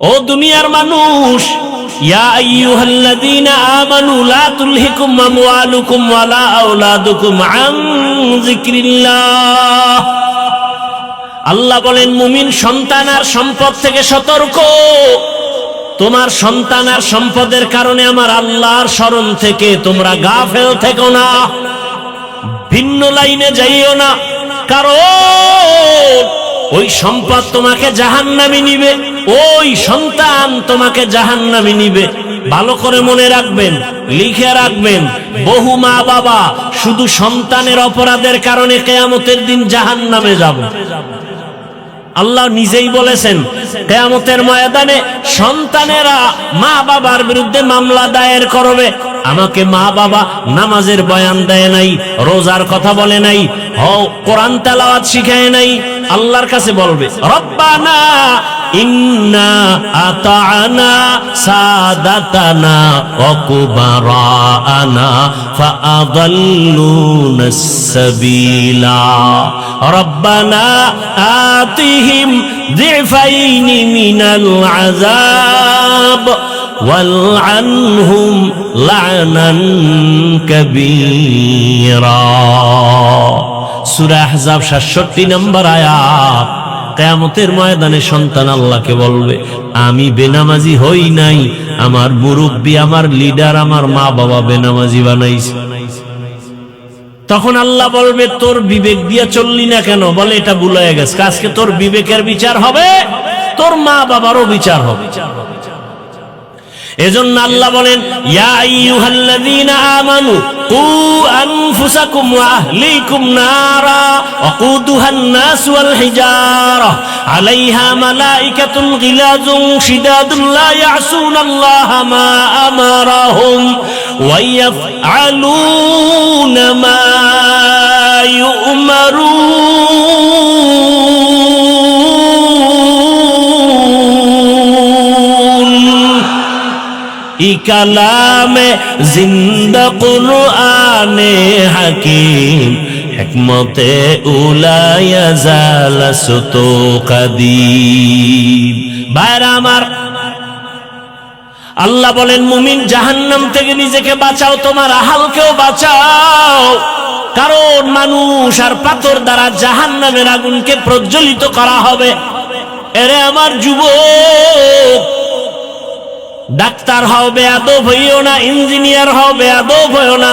ও দুনিয়ার মানুষ, ইয়া আইয়ুহাল্লাযীনা আমানু লা তুলহিকুম আমওয়ালুকুম ওয়ালা আওলাদুকুম আন যিকরিল্লাহ। আল্লাহ বলেন, মুমিন সন্তান আর সম্পদ থেকে সতর্ক। তোমার সন্তান আর সম্পদের কারণে আমার আল্লাহর স্মরণ থেকে তোমরা গাফেল থেকো না, ভিন্ন লাইনে যাইও না। কারণ ওই সম্পদ তোমাকে জাহান্নামে নিবে, ওই সন্তান তোমাকে জাহান্নামে নিবে। ভালো করে মনে রাখবেন, লিখে রাখবেন। বহু মা বাবা শুধু সন্তানের অপরাধের কারণে কিয়ামতের দিন জাহান্নামে যাবে। আল্লাহ নিজেই বলেছেন, কিয়ামতের ময়দানে সন্তানেরা মা বাবার বিরুদ্ধে মামলা দায়ের করবে। আমাকে মা বাবা নামাজের বয়ান দেয় নাই, রোজার কথা বলে নাই, কোরআন তেলাওয়াত শিখায় নাই। আল্লাহর কাছে বলবে, রব্বানা ইন্না আতা'না সাদাতানা ওয়া কুবারানা ফাআদাল্লুনাস সাবিলা রব্বানা আতিহিম যিফাইনি মিনাল আযাব ওয়ালআনহুম লা'নান কাবীরা। সূরা আহজাব 67 নম্বর আয়াত। কিয়ামতের ময়দানে সন্তান আল্লাহকে বলবে, আমি বেনামাজি হই নাই, আমার মুরব্বী, আমার লিডার, আমার মা বাবা বেনামাজি বানাইছে। তখন আল্লাহ বলবে, তোর বিবেক দিয়া চললি না কেন? বলে, এটা ভুলে গেছে, আজকে তোর বিবেকের বিচার হবে, তোর মা বাবারও বিচার হবে। এজন্য আল্লাহ বলেন, ইয়া আইয়ুহাল্লাযীনা আমানু কু আনফুসাকুম ওয়া আহলিকুম নারা ওয়াকুদুহান নাস ওয়াল হিজারা আলাইহা মালাইকাতুন গিলাযুন শিদাদুন লা ইয়াসুনাল্লাহা মা আমারাহুম ওয়া ইয়াফআলুনা মা ইউমারুন। ই কালামে জিন্দা কুরআনে হাকিম হিকমতে উলায়া জালাসতু কাদিম। ভাইরা আমার, আল্লাহ বলেন, মুমিন জাহান্নাম থেকে নিজেকে বাঁচাও, তোমার আহালকেও বাঁচাও। কারণ মানুষ আর পাথর দ্বারা জাহান্নামের আগুনকে প্রজ্বলিত করা হবে। এরে আমার যুবক, ডাক্তার হও বেয়াদব হইও না, ইঞ্জিনিয়ার হও বেয়াদব হইও না।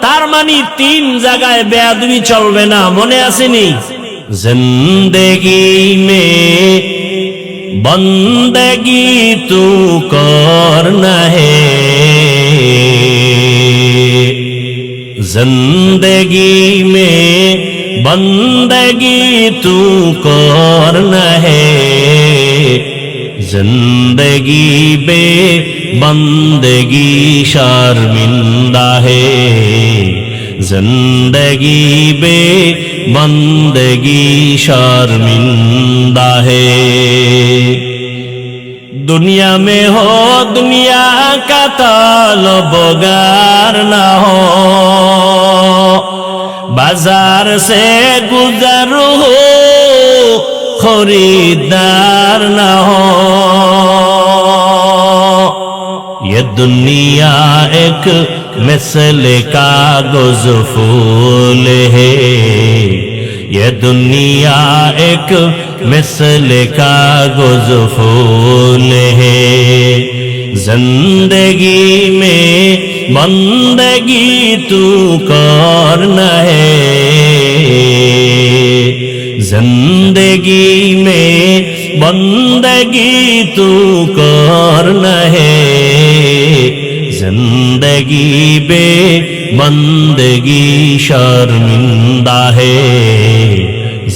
তার মানে 3 জায়গায় বেয়াদবি চলবে না, মনে আসেনি? জিন্দেগি মে বন্দেগি তু করনা হে, জিন্দেগি মে বন্দেগি তু করনা হে, जिंदगी बे बंदगी शर्मिंदा है, जिंदगी बे बंदगी शर्मिंदा है। दुनिया में हो दुनिया का तलबगार ना हो, बाजार से गुजर हो खरीदार ना हो। ये दुनिया एक मिसल कागज फूल है, ये दुनिया एक मिसल कागज फूल है। जिंदगी में बंदगी तू करना है, जिंदगी में बंदगी तू करना है, जिंदगी बे बंदगी शर्मिंदा है,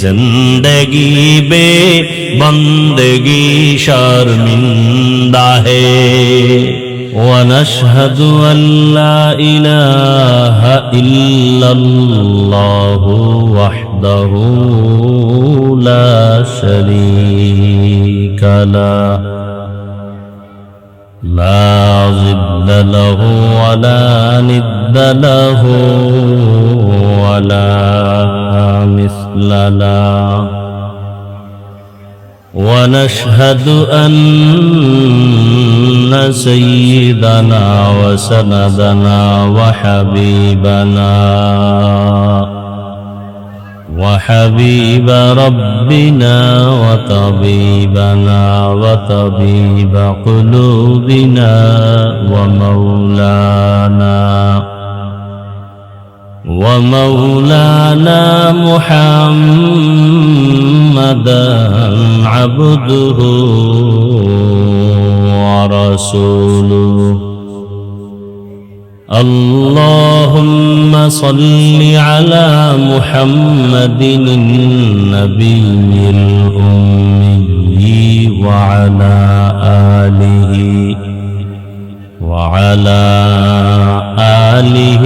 जिंदगी बे बंदगी शर्मिंदा है। ونشهد أن لا إله إلا الله وحده لا شريك له، لا ضد له ولا ند له ولا مثل له، ونشهد أن سيدنا وسندنا وحبيب ربنا وطبيبنا وطبيب قلوبنا ومولانا محمدا عبده ورسوله. اللهم صل على محمد النبي الأمي وعلى آله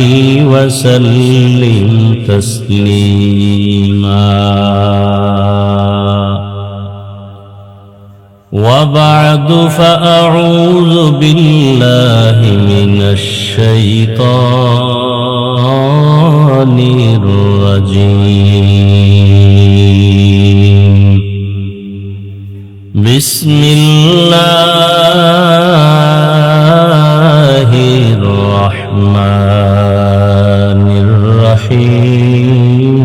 وسلم تسليما. وبعد فأعوذ بالله من الشيطان الرجيم. بسم الله الرحمن الرحيم.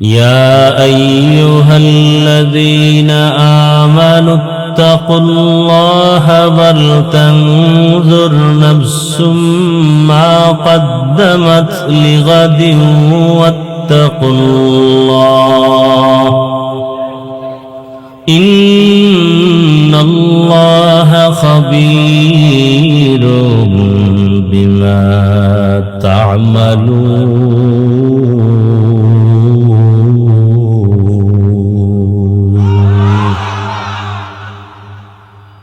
يا أيها الذين آمنوا اتقوا الله ولتنظر نفس ما قدمت لغد واتقوا الله إن الله خبير بما تعملون.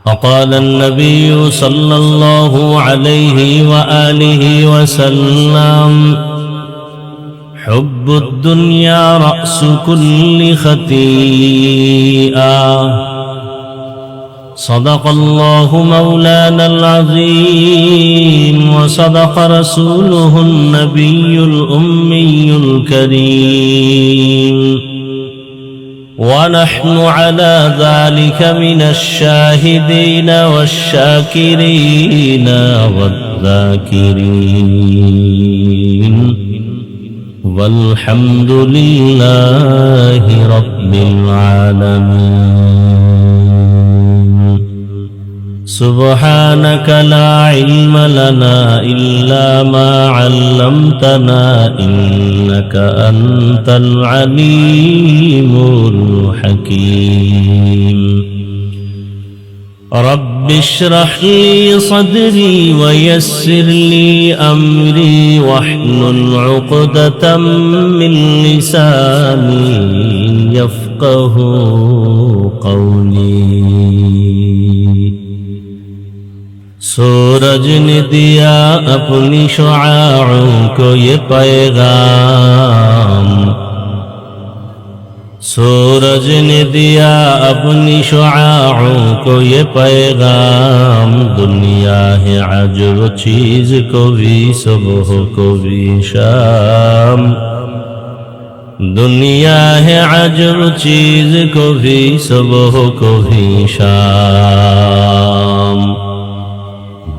وقال النبي صلى الله عليه وآله وسلم حب الدنيا رأس كل خطيئة. صدق الله مولانا العظيم وصدق رسوله النبي الأمي الكريم ونحن على ذلك من الشاهدين والشاكرين والذاكرين والحمد لله رب العالمين. سبحانك لا علم لنا إلا ما علمتنا إنك أنت العليم الحكيم. رب اشرح لي صدري ويسر لي أمري واحلل عقدة من لساني يفقه قولي. सूरज ने दिया अपनी शुआओं को ये पैगाम, सूरज ने दिया अपनी शुआओं को ये पैगाम। दुनिया है अजब चीज को भी सुबह को भी शाम, दुनिया है अजब चीज को भी सुबह को भी शाम।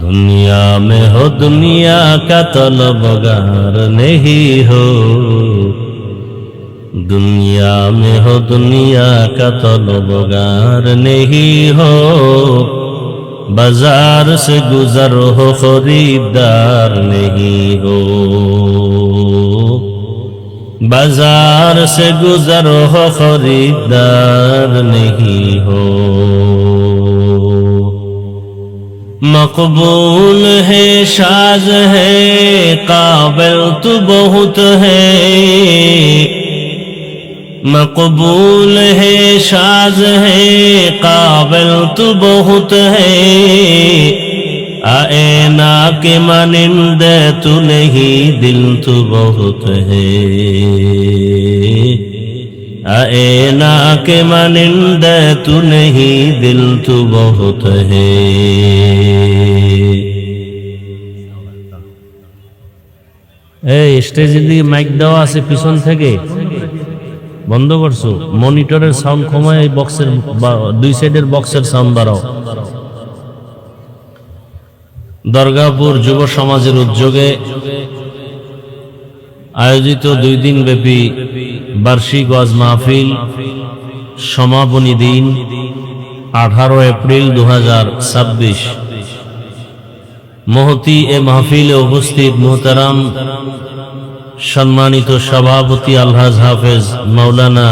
दुनिया में हो दुनिया का तलबगार नहीं हो, दुनिया में हो दुनिया का तलबगार नहीं हो। बाजार से गुजर हो खरीदार नहीं हो, बाजार से गुजर हो खरीदार नहीं हो। मकबूल है शाज है काबिल तो बहुत है, मकबूल है शाज है काबिल तो बहुत है। आएना के मानिंदे तू नहीं दिल तो बहुत है, आएना के मानिंदे तू नहीं दिल तो बहुत है। এই স্টেজের দিকে মাইক দেওয়া আছে পিছন থেকে, বন্ধ করছো? মনিটরের সাউন্ড কমায় এই বক্সের দুই সাইডের বক্সের সাউন্ড বাড়াও। দরগাপুর যুব সমাজের উদ্যোগে আয়োজিত 2 দিন ব্যাপী বার্ষিক ওয়াজ মাহফিল সমাপনী দিন 18 এপ্রিল 2026। মহতি এ মাহফিলে উপস্থিত মুহতারাম সম্মানিত সভাপতি আলহাজ হাফেজ মাওলানা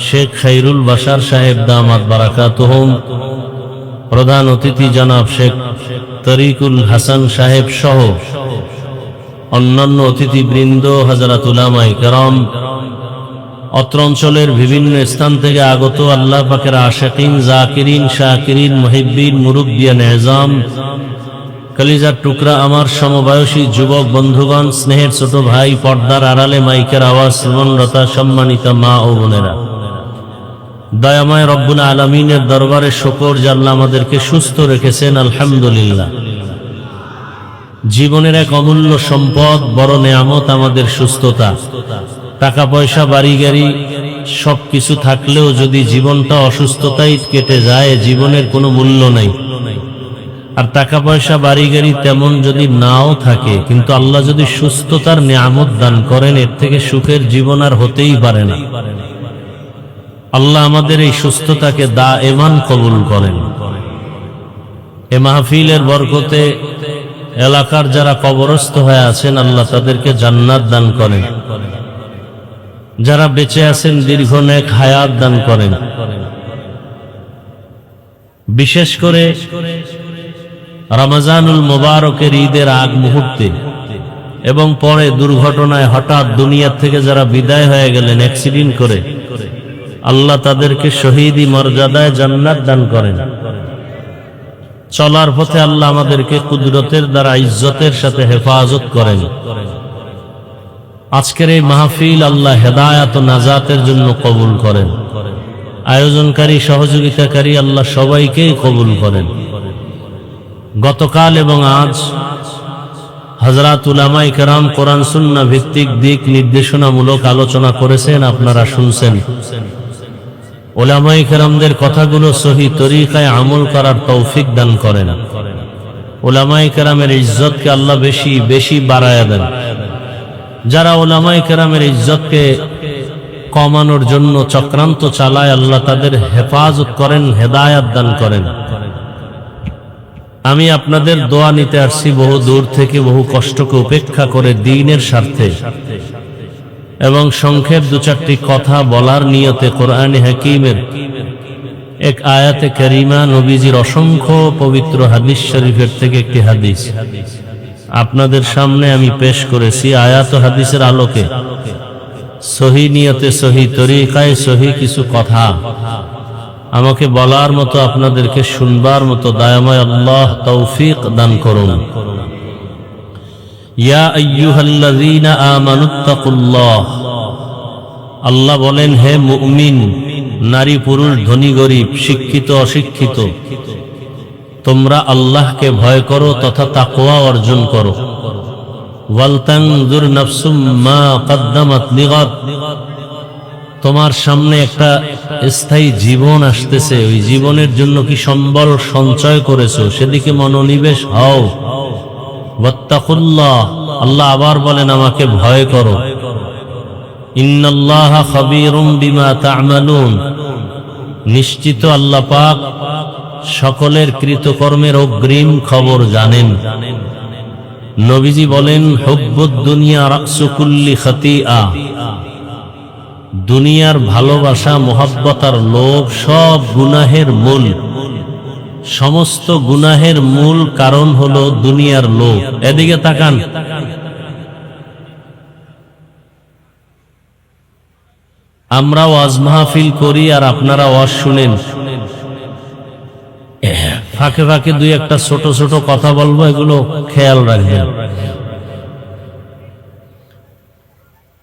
শেখ খাইরুল বাশার সাহেব দামাত বারাকাতুহুম, প্রধান অতিথি জনাব শেখ তরিকুল হাসান সাহেব সহ অন্যান্য অতিথিবৃন্দ, হযরত উলামায়ে কেরাম, অত্র অঞ্চলের বিভিন্ন স্থান থেকে আগত আল্লাহ পাকের আশিকিন, জাকিরিন, শাকিরিন, মুহিব্বিন, মুরব্বিয়ান এজাম, কলিজার টুকরা আমার সমবয়সী যুবক বন্ধুগণ, স্নেহের ছোট ভাই, পর্দার আড়ালে মাইকের আওয়াজ শ্রবণরতা সম্মানিত মা ও বোনেরা, দয়াময় রব্বুল আলামিনের দরবারে শুকর যে আল্লাহ আমাদেরকে সুস্থ রেখেছেন, আলহামদুলিল্লাহ। জীবনের এক অমূল্য সম্পদ, বড় নেয়ামত আমাদের সুস্থতা। টাকা পয়সা, বাড়ি গাড়ি সবকিছু থাকলেও যদি জীবনটা অসুস্থতায় কেটে যায়, জীবনের কোনো মূল্য নাই। আর টাকা পয়সা, বাড়ি গাড়ি তেমন যদি নাও থাকে, কিন্তু আল্লাহ যদি সুস্থতার নেয়ামত দান করেন, এর থেকে সুখের জীবন আর হতেই পারে না। আল্লাহ আমাদের এই সুস্থতাকে দায়েমান কবুল করেন। এ মাহফিলের বরকতে এলাকার যারা কবরস্থ হয়ে আছেন, আল্লাহ তাদেরকে জান্নাত দান করেন। যারা বেঁচে আছেন, দীর্ঘ নেক হায়াত দান করেন। বিশেষ করে রমজানুল মুবারকের ঈদের আগ মুহূর্তে এবং পরে দুর্ঘটনায় হঠাৎ দুনিয়া থেকে যারা বিদায় হয়ে গেলেন অ্যাক্সিডেন্ট করে, আল্লাহ তাদেরকে শহীদি মর্যাদায় জান্নাত দান করেন। চলার পথে আল্লাহ আমাদেরকে কুদরতের দ্বারা ইজ্জতের সাথে হেফাজত করেন। আজকের এই মাহফিল আল্লাহ হেদায়াত ও নাজাতের জন্য কবুল করেন। আয়োজনকারী, সহযোগিতাকারী আল্লাহ সবাইকেই কবুল করেন। গতকাল এবং আজ হযরত উলামায়ে কেরাম কোরআন সুন্নাহ ভিত্তিক দিক নির্দেশনামূলক আলোচনা করেছেন, আপনারা শুনছেন। উলামায়ে কেরামদের কথাগুলো সহি তরিকায় আমল করার তৌফিক দান করেন। উলামায়ে কেরামের ইজ্জতকে আল্লাহ বেশি বেশি বাড়ায়া দেন। যারা উলামায়ে কেরামের ইজ্জতকে কমানোর জন্য চক্রান্ত চালায়, আল্লাহ তাদের হেফাজত করেন, হেদায়াত দান করেন। আমি আপনাদের দোয়া নিতে আসছি বহু দূর থেকে, বহু কষ্টকে উপেক্ষা করে দ্বীনের স্বার্থে, এবং সংক্ষেপ 2-4টি কথা বলার নিয়তে কোরআনে হাকিমের এক আয়াতে কারিমা, নবীজির অসংখ্য পবিত্র হাদিস শরীফের থেকে একটি হাদিস আপনাদের সামনে আমি পেশ করেছি। আয়াত ও হাদিসের আলোকে সহি নিয়তে, সহি তরিকায়, সহি কিছু কথা আমাকে বলার মতো, আপনাদেরকে শুনবার মতো দয়াময় আল্লাহ তৌফিক দান করুন। ইয়া আইয়ুহাল্লাযীনা আমানুত্তাকুল্লাহ, আল্লাহ বলেন, হে মুমিন, নারী পুরুষ, ধনী গরিব, শিক্ষিত অশিক্ষিত, তোমরা আল্লাহকে ভয় করো তথা তাকওয়া অর্জন করো। ওয়ালতানজুর নাফসুম মা কদ্দামাত লিগাদ, তোমার সামনে একটা স্থায়ী জীবন আসতেছে, ওই জীবনের জন্য কি সম্বল সঞ্চয় করেছো, সেদিকে মনোনিবেশ হও। ওয়াত্তাকুল্লাহ, আল্লাহ আবার বলেন, আমাকে ভয় করো। ইন্নাল্লাহা খাবীরুম বিমা তা'মালুন, নিশ্চিত আল্লাহ পাক সকলের কৃতকর্মের অগ্রিম খবর জানেন। নবীজি বলেন, হুব্বুদ দুনিয়া রাসু কুল্লি খাতিআ, দুনিয়ার ভালোবাসা, মোহাব্বত আর লোভ সব গুনাহের মূল। সমস্ত গুনাহের মূল কারণ হলো দুনিয়ার লোভ। এদিকে তাকান, আমরা ওয়াজ মাহফিল করি আর আপনারা ওয়াজ শুনেন, ফাঁকে ফাঁকে 2-1টা ছোট ছোট কথা বলবো, এগুলো খেয়াল রাখবেন।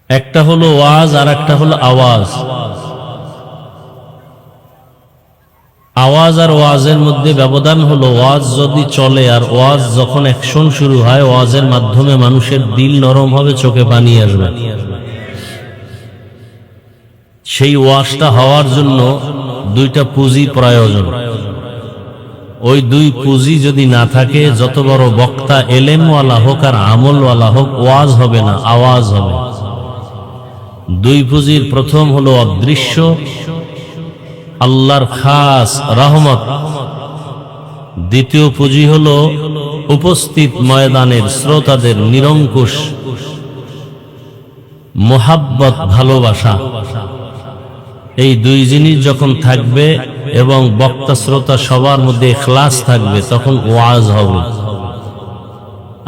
একটা হলো ওয়াজ আর একটা হলো আওয়াজ। আওয়াজ আর ওয়াজের মধ্যে ব্যবধান হলো, ওয়াজ যদি চলে আর ওয়াজ যখন অ্যাকশন শুরু হয়, ওয়াজের মাধ্যমে মানুষের দিল নরম হবে, চোখে পানি আসবে। সেই ওয়াজটা হওয়ার জন্য দুইটা পুঁজি প্রয়োজন। ওই দুই পুঁজি যদি না থাকে, যত বড় বক্তা এলেমওয়ালা হোক আর আমলওয়ালা হোক, ওয়াজ হবে না, আওয়াজ হবে। দুই পুঁজির প্রথম হলো অদৃশ্য, আল্লাহর খাস রহমত। দ্বিতীয় পুঁজি হলো উপস্থিত ময়দানের শ্রোতাদের নিরঙ্কুশ মোহাব্বত, ভালোবাসা। এই দুই জিনিস যখন থাকবে এবং বক্তা শ্রোতা সবার মধ্যে ইখলাস থাকবে, তখন ওয়াজ হবে।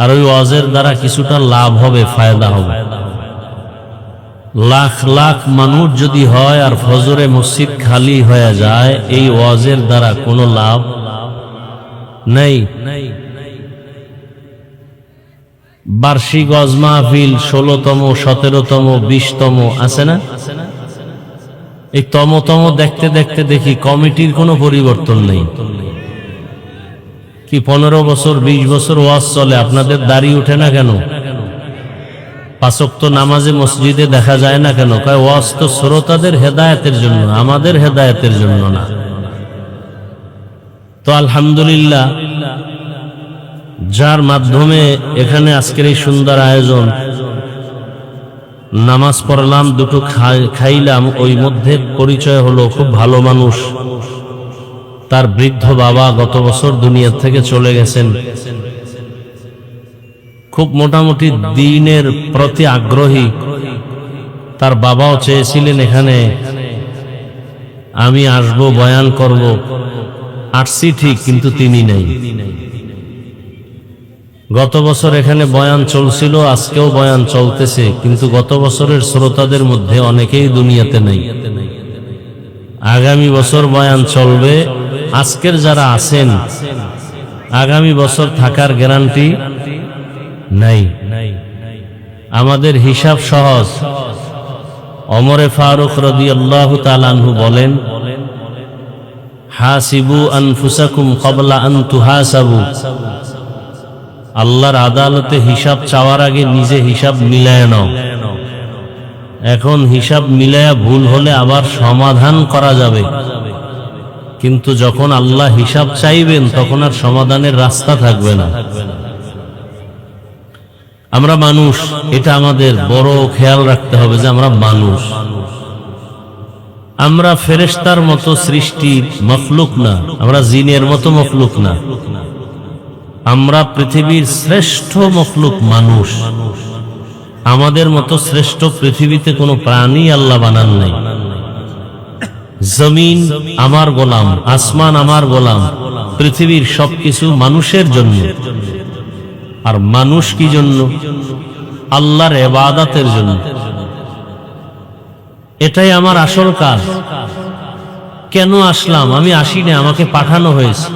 আর ওই ওয়াজের দ্বারা কিছুটা লাভ হবে, ফায়দা হবে। লাখ লাখ মানুষ যদি হয় আর ফজরে মসজিদ খালি হয়ে যায়, এই ওয়াজের দ্বারা কোনো লাভ নেই। বার্ষিক ওয়াজ মাহফিল 16তম, 17তম, 20তম আছে না? এই তম দেখতে দেখতে দেখি কমিটির কোনো পরিবর্তন নেই। কি 15 বছর 20 বছর ওয়াজ চলে, আপনাদের দাড়ি উঠে না কেন? 5 ওয়াক্ত নামাজে মসজিদে দেখা যায় না কেন? কয় ওয়াজ তো শ্রোতাদের হেদায়েতের জন্য, আমাদের হেদায়েতের জন্য না। তো আলহামদুলিল্লাহ, যার মাধ্যমে এখানে আজকের এই সুন্দর আয়োজন, নামাজ পড়লাম, দুটো খাইলাম, ওই মধ্যে পরিচয় হলো খুব ভালো মানুষ। তার বৃদ্ধ বাবা গত বছর দুনিয়া থেকে চলে গেছেন। খুব মোটামুটি দ্বীনের প্রতি আগ্রহী। তার বাবাও চেয়েছিলেন এখানে আমি আসব, বয়ান করব। আসছি ঠিক, কিন্তু তিনি নেই। গত বছর এখানে বয়ান চলছিল, আজকেও বয়ান চলতেছে, কিন্তু গত বছরের শ্রোতাদের মধ্যে অনেকেই দুনিয়াতে নেই। আগামী বছর বয়ান চলবে। আজকের যারা আছেন, আগামী বছর থাকার গ্যারান্টি নাই। আমাদের হিসাব সহজ। ওমরে ফারুক রাদিয়াল্লাহু তাআলা আনহু বলেন, হাসিবু আনফুসাকুম ক্বাবলা আন তুহাসাবু। আল্লাহর আদালতে হিসাব চাওয়ার আগে নিজে হিসাব মিলায় নাও। এখন হিসাব মিলায়া ভুল হলে আবার সমাধান করা যাবে, কিন্তু যখন আল্লাহ হিসাব চাইবেন তখন আর সমাধানের রাস্তা থাকবে না। আমরা মানুষ, এটা আমাদের বড় খেয়াল রাখতে হবে যে আমরা মানুষ। আমরা ফেরেশতার মতো সৃষ্টি মখলুক না, আমরা জিনের মতো মখলুক না। আমরা পৃথিবীর শ্রেষ্ঠ মখলুক মানুষ। আমাদের মতো শ্রেষ্ঠ পৃথিবীতে কোনো প্রাণী আল্লাহ বানান নাই। জমিন আমার গোলাম, আসমান আমার গোলাম, পৃথিবীর সবকিছু মানুষের জন্য। আর মানুষ কি জন্য? আল্লাহর ইবাদতের জন্য। এটাই আমার আসল কাজ। কেন আসলাম? আমি আসি না, আমাকে পাঠানো হয়েছে।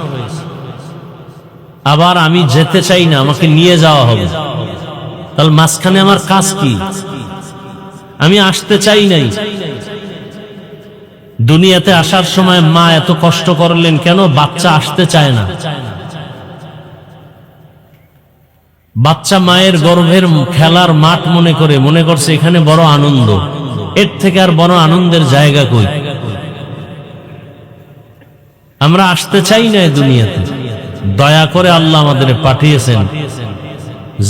আবার আমি যেতে চাই না, আমাকে নিয়ে যাওয়া হবে। তাহলে মাঝখানে আমার কাজ কি? আমি আসতে চাই নাই। দুনিয়াতে আসার সময় মা এত কষ্ট করলেন কেন? বাচ্চা আসতে চায় না। বাচ্চা মায়ের গর্ভের খেলার মাঠ মনে করছে এখানে বড় আনন্দ। এর থেকে আর বড় আনন্দের জায়গা কই? আমরা আসতে চাই না দুনিয়াতে। দয়া করে আল্লাহ আমাদের পাঠিয়েছেন।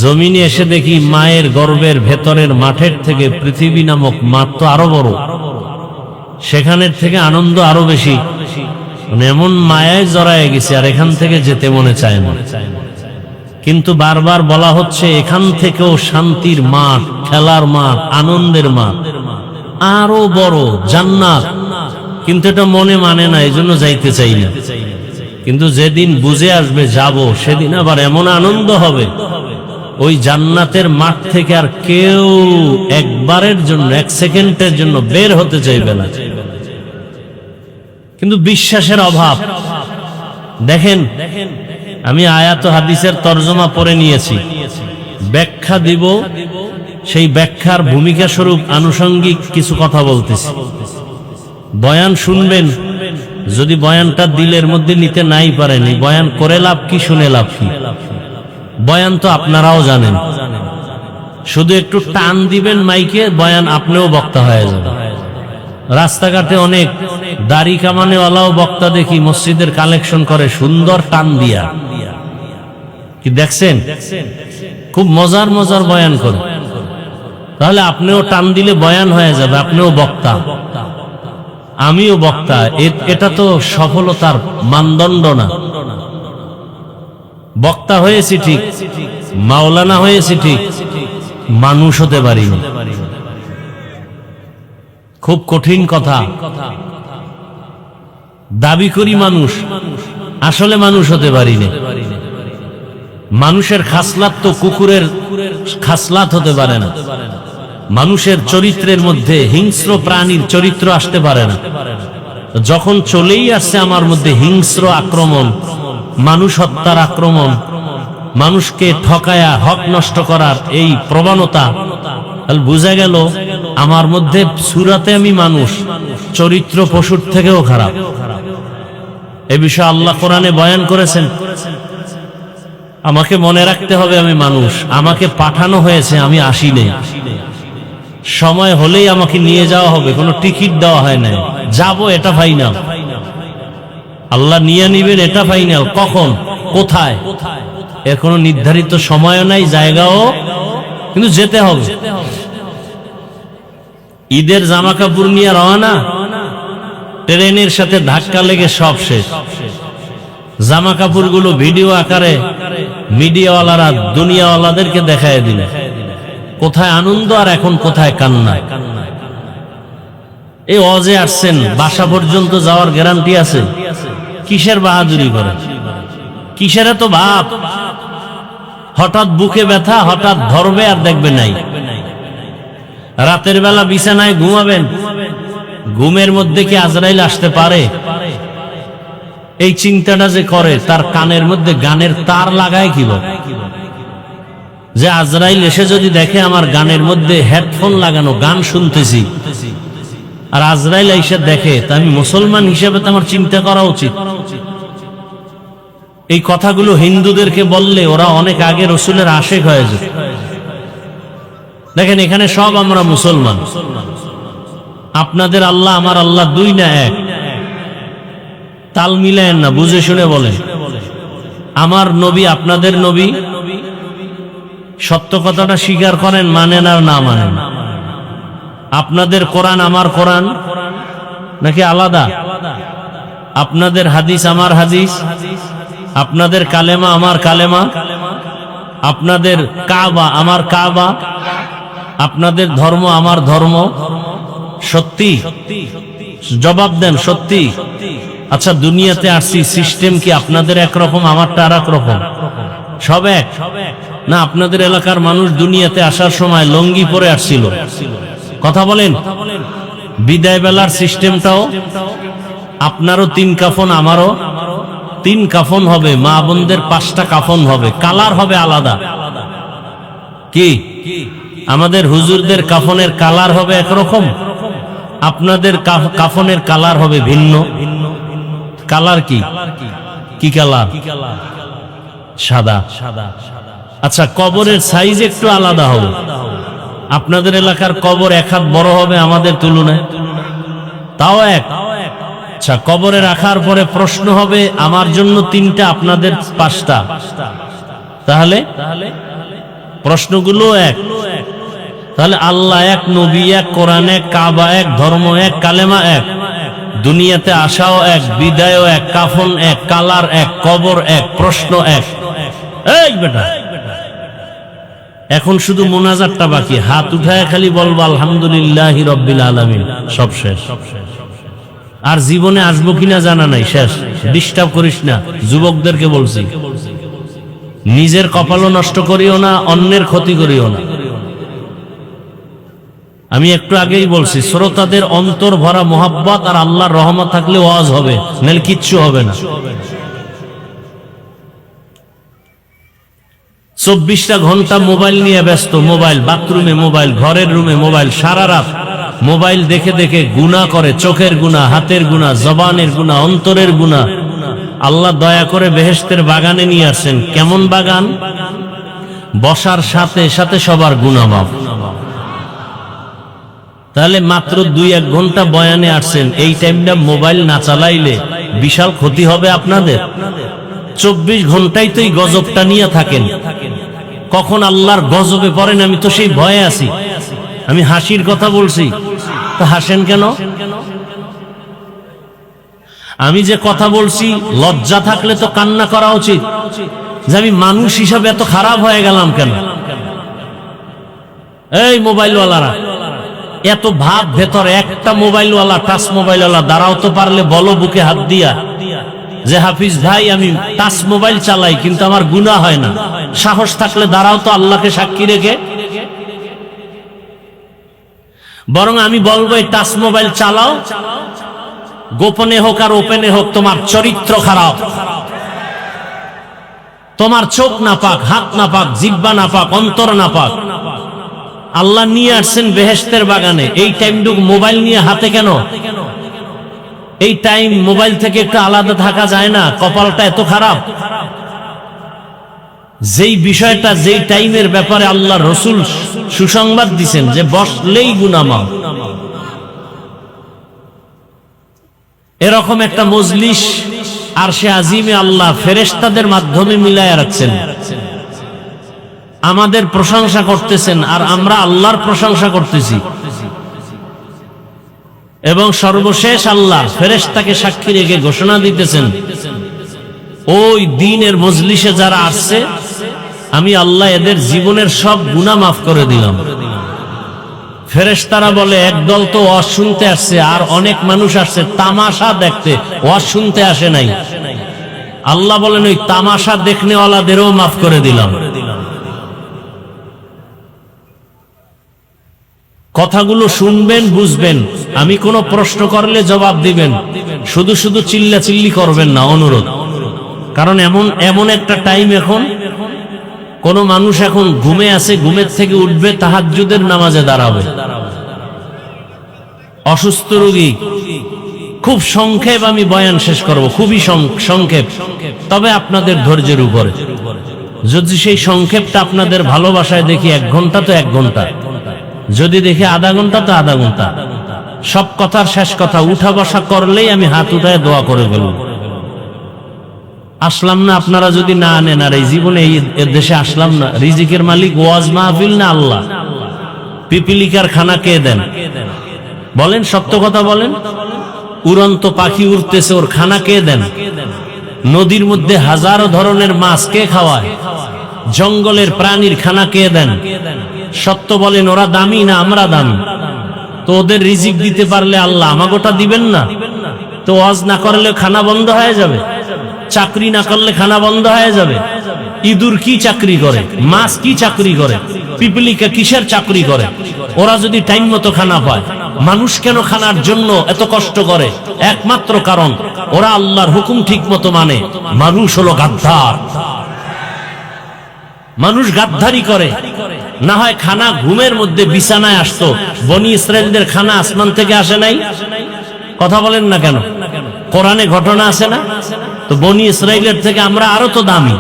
জমিনে এসে দেখি মায়ের গর্ভের ভেতরের মাঠের থেকে পৃথিবী নামক মাঠ তো আরো বড়, সেখানের থেকে আনন্দ আরো বেশি। এমন মায়ায় জড়ায় গেছে আর এখান থেকে যেতে মনে চায় না। কিন্তু বারবার বলা হচ্ছে এখান থেকেও শান্তির মাঠ, খেলার মাঠ, আনন্দের মাঠ আরো বড়, জান্নাত। কিন্তু এটা মনে মানে না, এজন্য যাইতে চাই না। কিন্তু যেদিন বুঝে আসবে যাব, সেদিন আবার এমন আনন্দ হবে, ওই জান্নাতের মাঠ থেকে আর কেউ একবারের জন্য, এক সেকেন্ডের জন্য বের হতে চাইবে না। কিন্তু বিশ্বাসের অভাব। দেখেন, আমি আয়াত হাদিসের তরজমা পড়ে নিয়েছি, ব্যাখ্যা দিব। সেই ব্যাখ্যার ভূমিকা স্বরূপ আনুষঙ্গিক কিছু কথা বলতেছি। বয়ান শুনবেন, যদি বয়ানটা দিলের মধ্যে নিতে নাই পারেন, এই বয়ান করে লাভ কি, শুনে লাভ কি? বয়ান তো আপনারাও জানেন, শুধু একটু টান দিবেন মাইকে, বয়ান আপনিও বক্তা হয়ে যাবে। রাস্তাঘাটে অনেক দাড়ি কামানেওয়ালাও বক্তা দেখি মসজিদের কালেকশন করে সুন্দর টান দিয়া, কি দেখছেন? খুব মজার মজার বয়ান করে। তাহলে আপনিও টান দিলে বয়ান হয়ে যাবে, আপনিও বক্তা, আমিও বক্তা। এটা তো সফলতার মানদণ্ড না। বক্তা হয়েছি ঠিক, মাওলানা হয়েছি ঠিক, মানুষ হতে পারিনি। খুব কঠিন কথা। দাবি করি মানুষ, আসলে মানুষ হতে পারিনি। মানুষের খাসলাত তো কুকুরের খাসলাত হতে পারে না। মানুষের চরিত্রের মধ্যে হিংস্র প্রাণীর চরিত্র আসতে পারে না। যখন চলেই আসছে আমার মধ্যে হিংস্র আক্রমণ, মানুষ হত্যার আক্রমণ, মানুষকে ঠকায়া হক নষ্ট করার এই প্রবণতা, বুঝা গেল আমার মধ্যে সুরাতে আমি মানুষ, চরিত্র পশুর থেকেও খারাপ। এ বিষয়ে আল্লাহ কোরআনে বয়ান করেছেন। আমাকে মনে রাখতে হবে আমি মানুষ, আমাকে পাঠানো হয়েছে, আমি আসি নেই। সময় হলেই আমাকে নিয়ে যাওয়া হবে, কোনো টিকিট দেওয়া হয় না। যাব এটা ফাইনাল, আল্লাহ নিয়ে নিবেন এটা ফাইনাল। কখন, কোথায়, এর কোনো নির্ধারিত সময়ও নাই, জায়গাও, কিন্তু যেতে হবে। ঈদের জামা কাপড় নিয়ে রওনা, ট্রেনের সাথে ধাক্কা লেগে সব শেষ। জামা কাপড়গুলো ভিডিও আকারে মিডিয়াওয়ালারা দুনিয়াওয়ালাদেরকে দেখায় দিলে কোথায় আনন্দ আর এখন কোথায় কান্না। এই অজে আসছেন, বাসা পর্যন্ত যাওয়ার গ্যারান্টি আছে? কিসের বাহাদুরি করে, কিসের এত ভাব? হঠাৎ বুকে ব্যথা, হঠাৎ ধরবে আর দেখবে নাই। রাতের বেলা বিছানায় ঘুমাবেন, ঘুমের মধ্যে কি আজরাইল আসতে পারে? এই চিন্তাটা যে করে, তার কানের মধ্যে গানের তার লাগায় কি বলে, যে আজরাইল এসে যদি দেখে আমার গানের মধ্যে হেডফোন লাগানো, গান শুনতেছি, আর আজরাইল এসে দেখে, তা আমি মুসলমান হিসেবে তো আমার চিন্তা করা উচিত। এই কথাগুলো হিন্দুদেরকে বললে ওরা অনেক আগে রসুলের আশেক হয়ে যায়। দেখেন এখানে সব আমরা মুসলমান, আপনাদের আল্লাহ আমার আল্লাহ দুই না এক। তাল মিলায়েন না, বুঝে শুনে বলেন। আমার নবী আপনাদের নবী, সত্য কথাটা স্বীকার করেন, মানেন আর না মানেন। আপনাদের কোরআন আমার কোরআন নাকি আলাদা? আপনাদের হাদিস আমার হাদিস, আপনাদের কালেমা আমার কালেমা, আপনাদের কাবা আমার কাবা, আপনাদের ধর্ম আমার ধর্ম। সত্যি জবাব দেন, সত্যি? আচ্ছা, দুনিয়াতে আসছি, সিস্টেম কি আপনাদের একরকম, আমারটা আর এক রকম? সব এক না? আপনাদের এলাকার মানুষ দুনিয়াতে আসার সময় লঙ্গি পরে আসছিল, কথা বলেন। বিদায় বেলার সিস্টেমটাও আপনারও 3 কাফন, আমারও 3 কাফন হবে, মা বোনদের 5টা কাফন হবে, কালার হবে আলাদা। কি আমাদের হুজুরদের কাফনের কালার হবে একরকম, আপনাদের কাফনের কালার হবে ভিন্ন। কালার কি? কি কালার? সাদা। আচ্ছা, কবরের সাইজ একটু আলাদা হবে। আপনাদের এলাকার কবর 1 হাত বড় হবে আমাদের তুলনায়, তাও এক। আচ্ছা, কবরে রাখার পরে প্রশ্ন হবে, আমার জন্য 3টা, আপনাদের 5টা। তাহলে প্রশ্নগুলো এক। তাহলে আল্লাহ এক, নবী এক, কোরআন এক, কাবা এক, ধর্ম এক, কালেমা এক, দুনিয়াতে আসাও এক, বিদায়ও এক, কাফন এক, কালার এক, কবর এক, প্রশ্ন এক। এই বেটা, এখন শুধু মোনাজাতটা বাকি। হাত উঠায় খালি বলবো আলহামদুলিল্লাহি রাব্বিল আলামিন, সব শেষ। আর জীবনে আসবো কিনা জানা নাই, শেষ। ডিস্টার্ব করিস না, যুবকদেরকে বলছি। নিজের কপালও নষ্ট করিও না, অন্যের ক্ষতি করিও না। আমি একটু আগেই বলছি, শ্রোতাদের অন্তর ভরা মোহাব্বত আর আল্লাহর রহমত থাকলে ওয়াজ হবে, নাহলে কিচ্ছু হবে না। 24টা ঘন্টা মোবাইল নিয়ে ব্যস্ত, মোবাইল, বাথরুমে মোবাইল, ঘরের রুমে মোবাইল, সারা রাত মোবাইল দেখে দেখে গুনাহ করে, চোখের গুনাহ, হাতের গুনাহ, জবানের গুনাহ, অন্তরের গুনাহ। আল্লাহ দয়া করে বেহেশতের বাগানে নিয়ে আসেন। কেমন বাগান? বসার সাথে সাথে সবার গুনাহ মাফ। তাহলে মাত্র 2-1 ঘন্টা বয়ানে আসছেন, এই টাইমটা মোবাইল না চালাইলে বিশাল ক্ষতি হবে আপনাদের। 24 ঘন্টাই তো এই গজবটা নিয়ে থাকেন। কখন আল্লাহর গজবে পড়েন আমি তো সেই ভয়ে আছি। আমি হাসির কথা বলছি, তো হাসেন কেন? আমি যে কথা বলছি লজ্জা থাকলে তো কান্না করা উচিত, যে আমি মানুষ হিসাবে এত খারাপ হয়ে গেলাম কেন? এই মোবাইলওয়ালারা, এত ভাব ভেতরে, একটা মোবাইলওয়ালা, টাচ মোবাইলওয়ালা দাঁড়াও তো পারলে বলো বুকে হাত দিয়া যে হাফিজ ভাই আমি টাচ মোবাইল চালাই কিন্তু আমার গুনাহ হয় না। সাহস থাকলে দাঁড়াও তো আল্লাহকে সাক্ষী রেখে। বরং আমি বলবো এই টাচ মোবাইল চালাও, গোপনে হোক আর ওপেনে হোক, তোমার চরিত্র খারাপ, তোমার চোখ না পাক, হাত না পাক, জিহ্বা না পাক, অন্তর না পাক। আল্লাহ নিয়ে আসছেন বেহেশতের বাগানে, এই টাইমটুকু মোবাইল নিয়ে হাতে কেন? এই টাইম মোবাইল থেকে একটু আলাদা থাকা যায় না? কপালটা এত খারাপ। যেই বিষয়টা, যেই টাইমের ব্যাপারে আল্লাহ রসুল সুসংবাদ দিছেন যে বসলেই গুনাহ মাফ, এরকম একটা মজলিস আরশে আজিমে আল্লাহ ফেরেশতাদের মাধ্যমে মিলায়া রাখছেন। আমাদের প্রশংসা করতেছেন আর আমরা আল্লাহর প্রশংসা করতেছি। এবং সর্বশেষ আল্লাহ ফেরেশতাকে সাক্ষী রেখে ঘোষণা দিতেছেন, ওই দিনের মজলিসে যারা আসছে আমি আল্লাহ এদের জীবনের সব গুনাহ মাফ করে দিলাম। ফেরেশতারা বলে একদল তো ওয়াজ শুনতে আসছে, আর অনেক মানুষ আসছে তামাশা দেখতে, ওয়াজ শুনতে আসে নাই। আল্লাহ বলেন ওই তামাশা দেখনেওয়ালাদেরও মাফ করে দিলাম। কথাগুলো শুনবেন, বুঝবেন, আমি কোনো প্রশ্ন করলে জবাব দিবেন, শুধু শুধু চিল্লাচিল্লি করবেন না, অনুরোধ। কারণ এমন একটা টাইম, এখন কোন মানুষ এখন ঘুমে আছে, ঘুমের থেকে উঠবে, তাহাজ্জুদের নামাজে দাঁড়াবে। অসুস্থ রোগী, খুব সংক্ষেপ আমি বয়ান শেষ করব, খুবই সংক্ষেপ, তবে আপনাদের ধৈর্যের উপরে। যদি সেই সংক্ষেপটা আপনাদের ভালোবাসায় দেখি 1 ঘন্টা তো 1 ঘন্টা, যদি দেখি আধা ঘন্টা তো আধা ঘন্টা। সব কথার শেষ কথা, উঠা বসা করলেই আমি হাত উঠায় দোয়া করে ফেলব। আসলাম না, আপনারা যদি না আনেন, আর এই জীবনে এই দেশে আসলাম না, রিজিকের মালিক ওয়াজ মাহফিল না আল্লাহ? পিপিলিকার খানা কে দেন? বলেন, সত্য কথা বলেন। উড়ন্ত পাখি উড়তেছে, ওর খানা কে দেন? নদীর মধ্যে হাজারো ধরনের মাছ কে খাওয়ায়? জঙ্গলের প্রাণীর খানা কে দেন? সত্য বলেন, ওরা দামি না আমরা দামি? তো ওদের রিজিক দিতে পারলে আল্লাহ আমাগোটা দিবেন না? তো ওয়াজ না করলে খানা বন্ধ হয়ে যাবে, চাকরি না করলে খানা বন্ধ হয়ে যাবে। ইঁদুর কি চাকরি করে? মাছ কি চাকরি করে? পিপিলিকা কিসের চাকরি করে? ওরা যদি টাইম মতো খানা পায়, মানুষ কেন খানার জন্য এত কষ্ট করে? একমাত্র কারণ ওরা আল্লাহর হুকুম ঠিক মতো মানে। মানুষ হলো গাদ্দার, মানুষ গাদ্দারি করে। না হয় খানা ঘুমের মধ্যে বিছানায় আসতো। বনি ইসরায়েলদের খানা আসমান থেকে আসে নাই? কথা বলেন না কেন? কোরআনে ঘটনা আছে না? তো বনি ইসরায়েলের থেকে আমরা আরো তো দামি,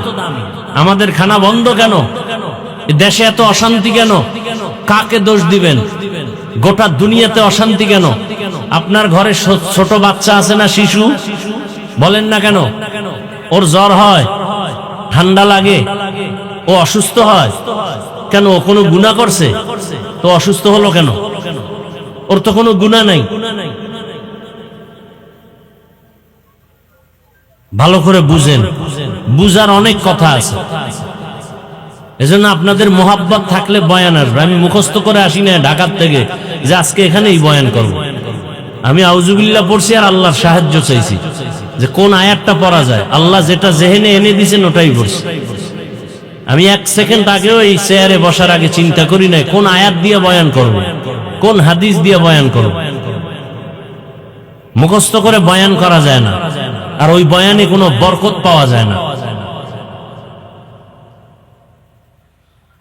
আমাদের খানা বন্ধ কেন? দেশে এত অশান্তি কেন? কাকে দোষ দিবেন? গোটা দুনিয়াতে অশান্তি কেন? আপনার ঘরে ছোট বাচ্চা আছে না, শিশু? বলেন না কেন? ওর জ্বর হয়, ঠান্ডা লাগে, ও অসুস্থ হয় কেন? ও কোনো গুনাহ করছে? তো অসুস্থ হলো কেন? ওর তো কোনো গুনাহ নাই। ভালো করে বুঝেন, বুঝার অনেক কথা আছে। এজন্য আপনাদের মোহাব্বত থাকলে বয়ান আসবে। আমি মুখস্থ করে আসি না ঢাকার থেকে যে আজকে এখানেই বয়ান করব। আমি আউযুবিল্লাহ পড়ছি আর আল্লাহর সাহায্য চাইছি যে কোন আয়াতটা পড়া যায়। আল্লাহ যেটা জেহেনে এনে দিয়েছেন ওটাই পড়ছি। আমি 1 সেকেন্ড আগেও এই চেয়ারে বসার আগে চিন্তা করি নাই কোন আয়াত দিয়ে বয়ান করব, কোন হাদিস দিয়ে বয়ান করব। মুখস্থ করে বয়ান করা যায় না, আর ওই বয়ানে কোনো বরকত পাওয়া যায় না।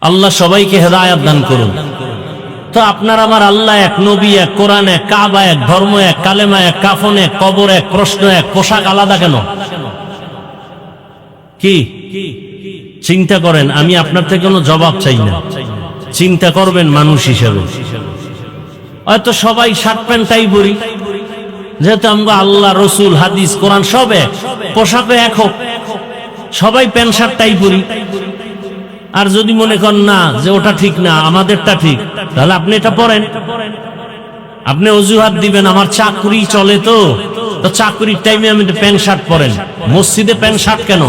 আল্লাহ সবাইকে হেদায়েত দান করুন। তো আপনার আমার আল্লাহ এক, নবী এক, কোরআন এক, কাবা এক, ধর্ম এক, কালেমা এক, কাফন এক, কবর এক, প্রশ্ন এক, পোশাক আলাদা কেন? কি চিন্তা করেন, আমি আপনার থেকে কোনো জবাব চাই না, চিন্তা করবেন মানুষ হিসেবে। হয়তো সবাই শার্ট প্যান্ট টাই পরি, যেহেতু আমরা আল্লাহ, রসুল, হাদিস, কোরআন সব এক, পোশাকে এক হোক, সবাই প্যান্ট শার্ট টাই পরি। আর যদি মনে করেন না যে ওটা ঠিক না, আমাদেরটা ঠিক, তাহলে আপনি এটা পরেন। আপনি অজুহাত দিবেন আমার চাকরি চলে, তো চাকরির টাইমে আমি প্যান্ট শার্ট পরেন, মসজিদে প্যান্ট শার্ট কেন?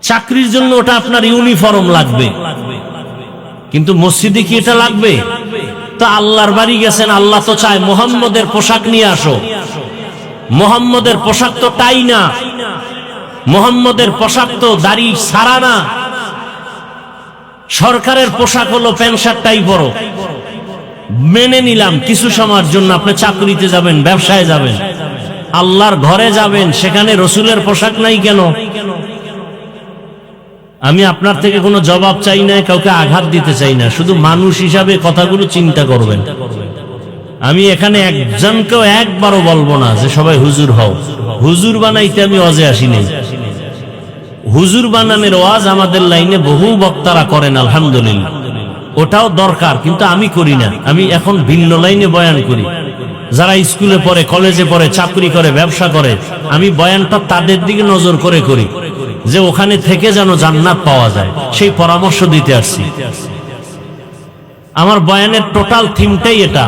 চাকরির জন্য ওটা আপনার ইউনিফর্ম লাগবে, কিন্তু মসজিদে কি এটা লাগবে? তো আল্লাহর বাড়ি গেছেন, আল্লাহ তো চায় মুহাম্মদের পোশাক নিয়ে আসো। মুহাম্মদের পোশাক তো টাই না, মুহাম্মদের পোশাক তো দাড়ি ছাড়া না। সরকারের পোশাক হলো প্যান্ট শার্ট টাই পরো, মেনে নিলাম কিছু সময়ের জন্য। আপনি চাকরিতে যাবেন, ব্যবসায় যাবেন, আল্লাহর ঘরে যাবেন, সেখানে রসুলের পোশাক নাই কেন? আমি আপনার থেকে কোনো জবাব চাই না, কাউকে আঘাত দিতে চাই না, শুধু মানুষ হিসাবে কথাগুলো চিন্তা করবেন। আমি এখানে একজনকেও একবারও বলবো না যে সবাই হুজুর হও। হুজুর বানাইতে আমি ওয়াজে আসি নাই। হুজুর বানানোর ওয়াজ আমাদের লাইনে বহু বক্তারা করেন, আলহামদুলিল্লাহ, ওটাও দরকার, কিন্তু আমি করি না। আমি এখন ভিন্ন লাইনে বয়ান করি। যারা স্কুলে পড়ে, কলেজে পড়ে, চাকরি করে, ব্যবসা করে, আমি বয়ানটা তাদের দিকে নজর করে করি, যে ওখানে থেকে যেন জান্নাত পাওয়া যায়, সেই পরামর্শ দিতে আসছি। আমার বয়ানের টোটাল থিমটাই এটা।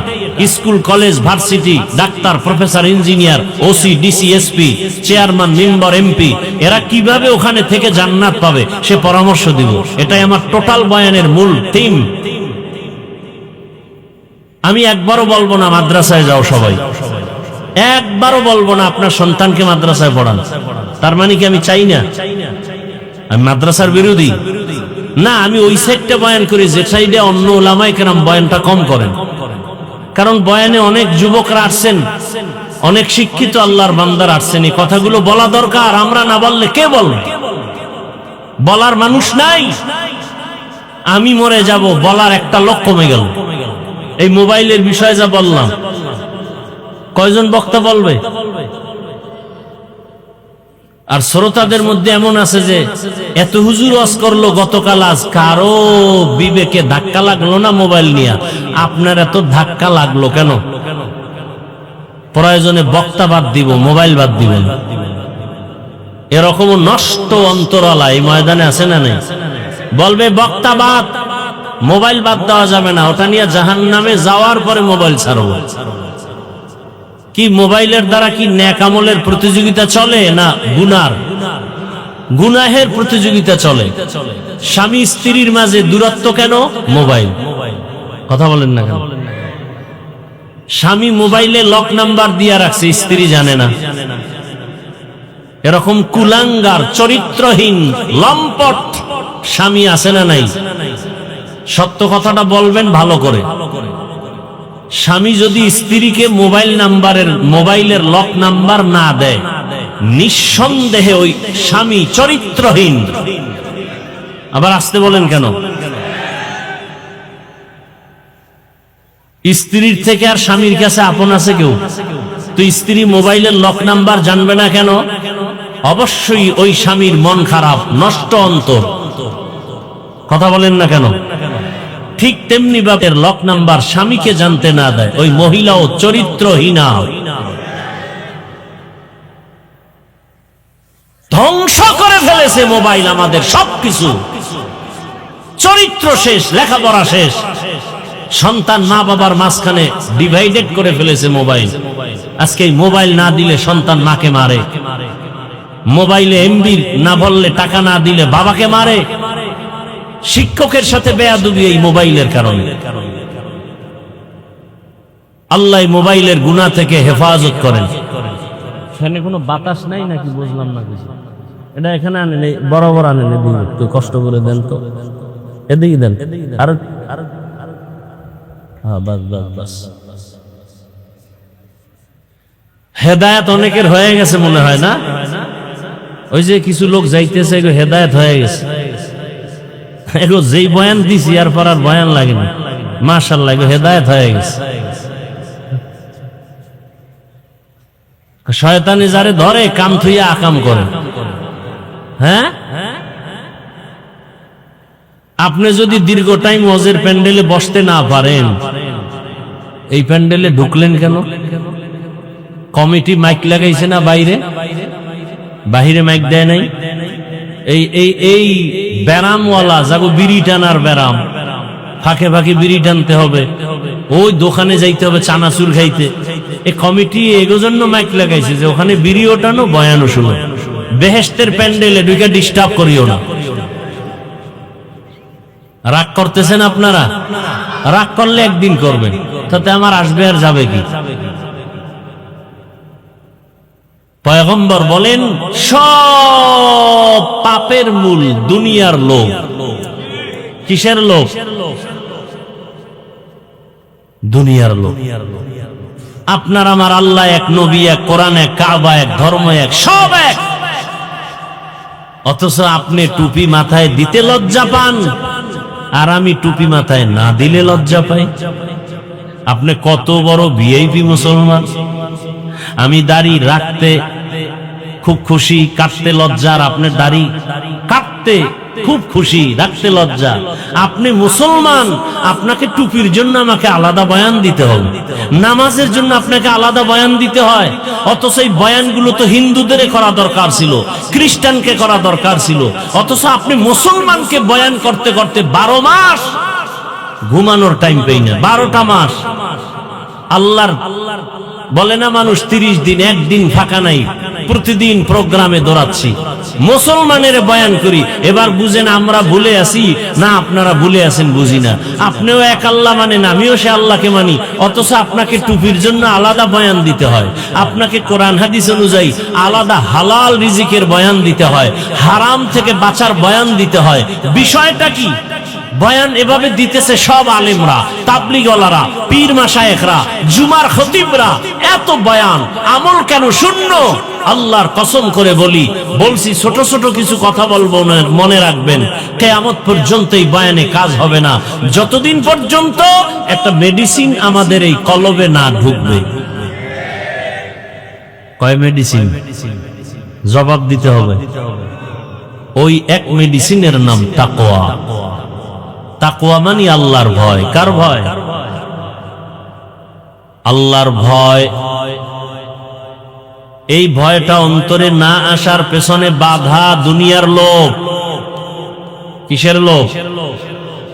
School, college, varsity, doctor, professor, engineer, OC, DC, SP, chairman, member, MP, এরা কিভাবে ওখানে থেকে জান্নাত পাবে সে পরামর্শ দিব। এটাই আমার টোটাল বয়ানের মূল থিম। আমি একবারও বলবো না মাদ্রাসায় যাও সবাই, একবারও বলবো না আপনার সন্তানকে মাদ্রাসায় পড়ান। তার মানে কি আমি চাই না? আমি মাদ্রাসার বিরোধী না। আমি ওই সাইডটা বয়ান করি যে সাইডে অন্য ওলামায়ে কেরাম বয়ানটা কম করেন। কারণ বয়ানে অনেক যুবকরা আসছেন, অনেক শিক্ষিত আল্লাহর বান্দার আসছেন, এই কথাগুলো বলা দরকার। আমরা না বললে কে বলবে? বলার মানুষ নাই। আমি মরে যাব, বলার একটা লোক কমে গেল। এই মোবাইলের বিষয়ে যা বললাম, কয়জন বক্তা বলবে? আর শ্রোতাদের মধ্যে এমন আছে যে এত হুজুর ওয়াজ করলো গতকাল, আজ কারো বিবেকে ধাক্কা লাগলো না মোবাইল নিয়ে? আপনার এত ধাক্কা লাগলো কেন? প্রয়োজনে বক্তা বাদ দিব, মোবাইল বাদ দিবেন। এরকম নষ্ট অন্তরালা এই ময়দানে আছে না নেই? বলবে বক্তা বাদ, মোবাইল বাদ দেওয়া যাবে না, ওটা নিয়ে জাহান্নামে যাওয়ার পরে মোবাইল ছাড়বো। কি মোবাইলের দ্বারা কি নেক আমলের প্রতিযোগিতা চলে না গুনাহের প্রতিযোগিতা চলে? স্বামী স্ত্রীর মাঝে দূরত্ব কেন? মোবাইল। কথা বলেন না কেন? স্বামী মোবাইলে লক নাম্বার দিয়ে রাখছে, স্ত্রী জানে না। এরকম কুলাঙ্গার, চরিত্রহীন, লম্পট স্বামী আছে না নাই? সত্য কথাটা বলবেন ভালো করে। স্বামী যদি স্ত্রীকে মোবাইলের লক নাম্বার না দেয়, নিঃসন্দেহে ওই স্বামী চরিত্রহীন। আবার আসতে বলেন কেন? স্ত্রীর থেকে আর স্বামীর কাছে আপন আছে কেউ? তো স্ত্রী মোবাইলের লক নাম্বার জানবে না কেন? অবশ্যই ওই স্বামীর মন খারাপ, নষ্ট অন্তর। কথা বলেন না কেন? ঠিক তেমনি ভাবে লক নাম্বার স্বামীকে জানতে না দেয়, ওই মহিলাও চরিত্রহীনা, ধ্বংস করে ফেলেছে মোবাইল আমাদের সবকিছু। চরিত্র শেষ, লেখাপড়া শেষ। সন্তান মা বাবার মাঝখানে ডিভাইডেড করে ফেলেছে মোবাইল। আজকে এই মোবাইল না দিলে সন্তান মাকে মারে, মোবাইলে এমবি না বললে টাকা না দিলে বাবাকে মারে। শিক্ষকের সাথে বেয়াদবি এই মোবাইলের কারণে। আল্লাহ মোবাইলের গুনাহ থেকে হেফাজত করেন। এখানে কোনো বাতাস নাই নাকি বুঝলাম না কিছু। এটা এখানে আনেন, বরাবর আনেন, একটু কষ্ট করে দেন তো, এদিকে দেন। আর বাস বাস বাস। হেদায়েত অনেকের হয়ে গেছে মনে হয় না? ওই যে কিছু লোক যাইতেছে, হেদায়েত হয়ে গেছে। যেই বয়ান দিছি আর পর আর বয়ান লাগে না। মাশাআল্লাহ, হেদায়েত হয়ে গেছে। শয়তানি যারে ধরে কাম থুইয়া আকাম করে। হ্যাঁ, আপনি যদি দীর্ঘ টাইম ওয়াজের প্যান্ডেলে বসতে না পারেন, এই প্যান্ডেলে ঢুকলেন কেন? কমিটি মাইক লাগাইছে না বাইরে? বাহিরে মাইক দেয় নাই? এই ব্যারামওয়ালা যাবো বিড়ি টানার ব্যারাম, ফাঁকে ফাঁকে বিড়ি টানতে হবে, ওই দোকানে যাইতে হবে চানাচুর খাইতে। এই কমিটি এগো জন্য মাইক লাগাইছে যে ওখানে বিড়ি ওঠানো, বয়ানও শুনো। বেহেশতের প্যান্ডেলে ঢুকে ডিস্টার্ব করিও না। রাগ করতেছেন আপনারা? রাগ করলে একদিন করবেন, তাতে আমার আসবে আর যাবে কি? পয়গম্বর বলেন সব পাপের মূল দুনিয়ার লোভ। কিসের লোভ? দুনিয়ার লোভ। আপনার আমার আল্লাহ এক, নবী এক, কোরআন এক, কাবা এক, ধর্ম এক, সব এক। অথচ আপনি টুপি মাথায় দিতে লজ্জা পান, আর আমি টুপি মাথায় না দিলে লজ্জা পাই। আপনি কত বড় ভিআইপি মুসলমান। আমি দাড়ি রাখতে খুব খুশি, কাটতে লজ্জা, আর আপনার দাড়ি কাটতে খুব খুশি, রাখতে লজ্জা। আপনি মুসলমান, আপনাকে টুপির জন্য আমাকে আলাদা বয়ান দিতে হবে, নামাজের জন্য আপনাকে আলাদা বয়ান দিতে হয়। অথচ এই বয়ানগুলো তো হিন্দুদের করা দরকার ছিল, খ্রিস্টানকে করা দরকার ছিল। অথচ আপনি মুসলমানকে বয়ান করতে করতে 12 মাস ঘুমানোর টাইম পেই না। 12টা মাস আল্লাহর বলে না মানুষ 30 দিন, একদিন ফাঁকা নাই, প্রতিদিন প্রোগ্রামে দৌড়াচ্ছি, মুসলমানের বয়ান করি। এবার বুঝেন আমরা ভুলে আছি না আপনারা ভুলে আছেন বুঝি না। আপনিও এক আল্লাহ মানেন, আমিও সে আল্লাহকে মানি, অথচ আপনাকে টুপির জন্য আলাদা বয়ান দিতে হয়, আপনাকে কোরআন হাদিস অনুযায়ী আলাদা হালাল রিজিকের বয়ান দিতে হয়, হারাম থেকে বাঁচার বয়ান দিতে হয়। বিষয়টা কি? বয়ান এভাবে দিতেছে সব আলেমরা, তাবলিগওয়ালারা, পীর মাশায়েখরা, জুমার খতিবরা। এত বয়ান, আমল কেন শূন্য? আল্লাহর কসম করে বলছি ছোট ছোট কিছু কথা বলবো, মনে রাখবেন কিয়ামত পর্যন্ত এই বয়ানে কাজ হবে না, যতদিন পর্যন্ত একটা মেডিসিন আমাদের এই কলবে না ঢুকবে। কয় মেডিসিন? জবাব দিতে হবে। ওই এক মেডিসিনের নাম তাকওয়া। তাকওয়া মানে আল্লাহর ভয়। কার ভয়? আল্লাহর ভয়। এই ভয়টা অন্তরে না আসার পেছনে বাধা দুনিয়ার লোভ। কিসের লোভ?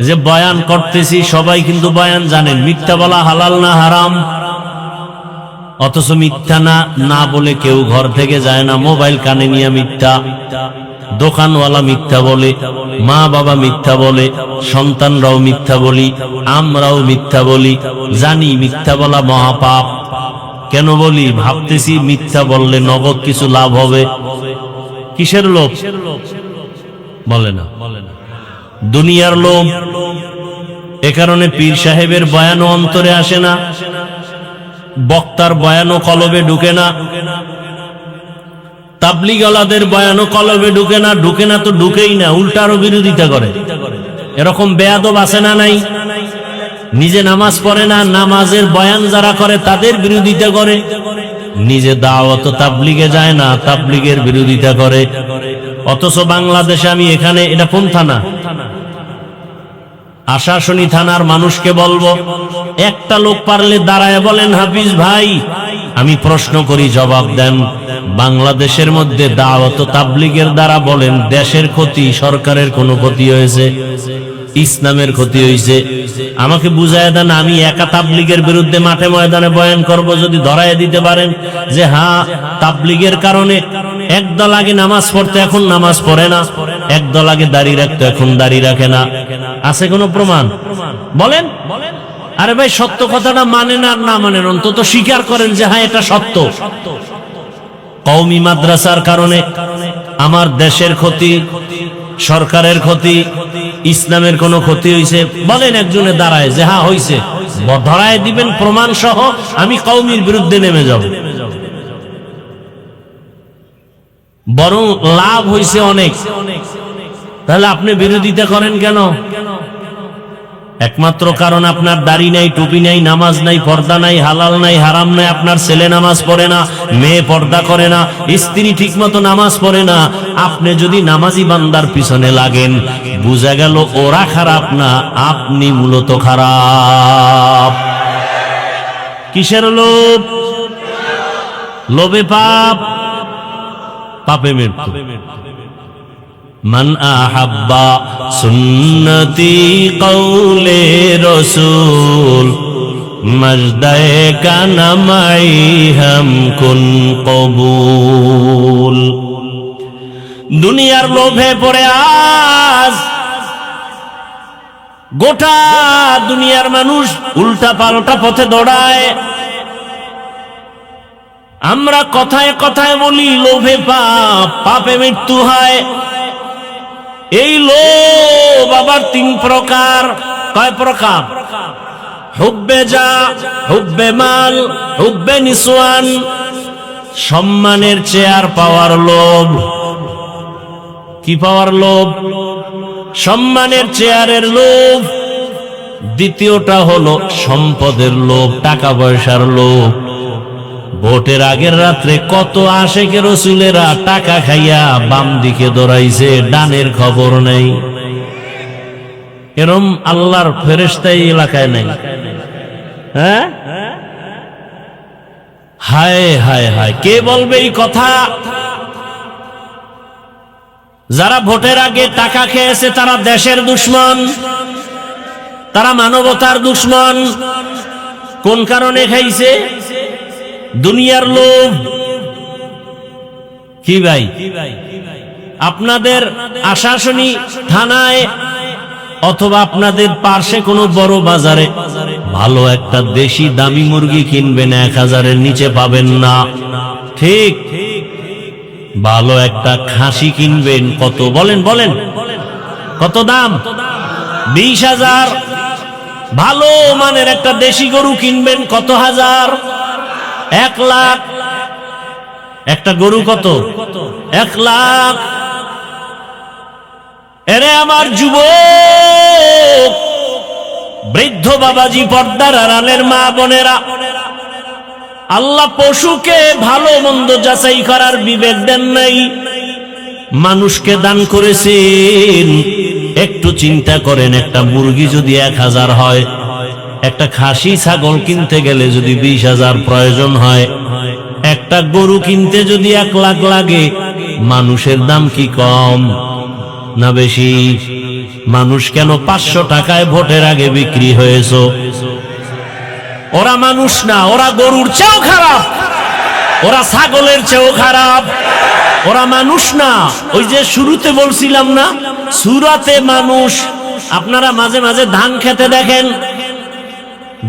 যে বয়ান করতেছি সবাই কিন্তু বয়ান জানেন, মিথ্যা বলা হালাল না হারাম, অথচ মিথ্যা না বলে কেউ ঘর থেকে যায় না। মোবাইল কানে নিয়ে মিথ্যা, দোকানওয়ালা মিথ্যা বলে, মা বাবা মিথ্যা বলে, সন্তানরাও মিথ্যা বলি, আমরাও মিথ্যা বলি। জানি মিথ্যা বলা মহাপাপ। কেন বলি? ভাবতেছি মিথ্যা বললে নগদ কিছু লাভ হবে। কিসের লোভ? বলে না, দুনিয়ার লোভ। এ কারণে পীর সাহেবের বয়ানও অন্তরে আসে না, বক্তার বয়ানও কলবে ঢুকে না, তাবলিগওয়ালাদের বয়ানও কলবে ঢুকে না তো ঢুকেই না, উল্টারও বিরোধিতা করে। এরকম বেয়াদব আছে না নাই? নিজে নামাজ পড়ে না, নামাজের বয়ান যারা করে তাদের বিরোধিতা করে। নিজে দাওয়াত তাবলিগে যায় না, তাবলিগের বিরোধিতা করে। অথচ বাংলাদেশে আমি এখানে, এটা কোন থানা? আশাশুনি থানার মানুষকে বলবো, একটা লোক পারলে দাঁড়ায় বলেন, হাফিজ ভাই আমি প্রশ্ন করি, জবাব দেন। বাংলাদেশের মধ্যে দাওয়াত তাবলিগের দ্বারা বলেন দেশের ক্ষতি, সরকারের কোনো ক্ষতি হয়েছে? ইসলামের ক্ষতি হয়েছে? আমাকে বুঝায় দেন। আমি একা তাবলিগের বিরুদ্ধে মাঠে ময়দানে বয়ান করব, যদি ধরায় দিতে পারেন যে হ্যাঁ তাবলিগের কারণে একদল আগে নামাজ পড়তে এখন নামাজ পড়ে না, একদল আগে দাড়ি রাখতো এখন দাড়ি রাখে না, আছে কোনো প্রমাণ? বলেন। আরে ভাই সত্য কথাটা মানেন আর না মানেন, অন্তত স্বীকার করেন যে হ্যাঁ এটা সত্য। কওমি মাদ্রাসার কারণে আমার দেশের ক্ষতি, সরকারের ক্ষতি, ইসলামের কোনো ক্ষতি হয়েছে? বলেন একজনে দাঁড়ায় যে হ্যাঁ হয়েছে, ধরায় দিবেন প্রমাণ সহ, আমি কওমির বিরুদ্ধে নেমে যাব। বরং লাভ হয়েছে অনেক, তাহলে আপনি বিরোধিতা করেন কেন? একমাত্র কারণ আপনার দাড়ি নাই, টুপি নাই, নামাজ নাই, পর্দা নাই, হালাল নাই, হারাম নাই। আপনার ছেলে নামাজ পড়ে না, মেয়ে পর্দা করে না, স্ত্রী ঠিক মতো নামাজ পড়ে না। আপনি যদি নামাজি বান্দার পিছনে লাগেন, বুঝা গেল ওরা খারাপ না, আপনি মূলত খারাপ। কিসের লোভ? লোভে পাপ, পাপে মৃত্যু। মান আহাব্বা সুন্নতি কওলে রসুল মজদায়ে কানামাই হাম কুন কবুল। দুনিয়ার লোভে পড়ে আজ গোটা দুনিয়ার মানুষ উল্টা পাল্টা পথে দৌড়ায়। আমরা কথায় কথায় বলি লোভে পাপ, পাপে মৃত্যু হয়। এই লোভ আবার তিন প্রকার। কয় প্রকার? হুব্বে যা, হুব্বে মাল, হুব্বে নিসওয়ান। সম্মানের চেয়ার পাওয়ার লোভ। কি পাওয়ার লোভ? সম্মানের চেয়ারের লোভ। দ্বিতীয়টা হলো সম্পদের লোভ, টাকা পয়সার লোভ। ভোটের আগের রাত্রে কত আশেকে রসুলেরা টাকা খাইয়া বাম দিকে দৌড়াইছে, ডানের খবর নেই। এরম আল্লাহর ফেরেশতা এই এলাকায় নাই। হ্যাঁ, হায় হায় হায়, কে বলবে এই কথা? যারা ভোটের আগে টাকা খেয়েছে তারা দেশের দুশমন, তারা মানবতার দুশমন। কোন কারণে খাইছে? দুনিয়ার লোভ। কি ভাই, আপনাদের আশাশুনি থানায় অথবা আপনাদের পার্শ্বে কোনো বড় বাজারে ভালো একটা দেশি দামি মুরগি কিনবেন, 1000-এর নিচে পাবেন না। ঠিক, ভালো একটা খাসি কিনবেন, কত বলেন? বলেন কত দাম? 20,000। ভালো মানের একটা দেশি গরু কিনবেন, কত হাজার? 1 লাখ। একটা গরু কত? 1 লাখ। এরে আমার যুবক, বৃদ্ধ বাবাজি, পর্দার আড়ালের মা বোনেরা, আল্লাহ পশুকে ভালো মন্দ যাচাই করার বিবেক দেন নাই, মানুষকে দান করেছেন। একটু চিন্তা করেন, একটা মুরগি যদি 1000 হয়, একটা খাসি ছাগল কিনতে গেলে যদি 20,000 প্রয়োজন হয়, একটা গরু কিনতে যদি 1 লাখ লাগে, মানুষের দাম কি কম না বেশি? মানুষ কেন 500 টাকায় ভোটের আগে বিক্রি হয়েছে? ওরা মানুষ না, ওরা গরুর চেয়েও খারাপ, ওরা ছাগলের চেয়েও খারাপ, ওরা মানুষ না। ওই যে শুরুতে বলছিলাম না, সূরাতে মানুষ। আপনারা মাঝে মাঝে ধান খেতে দেখেন,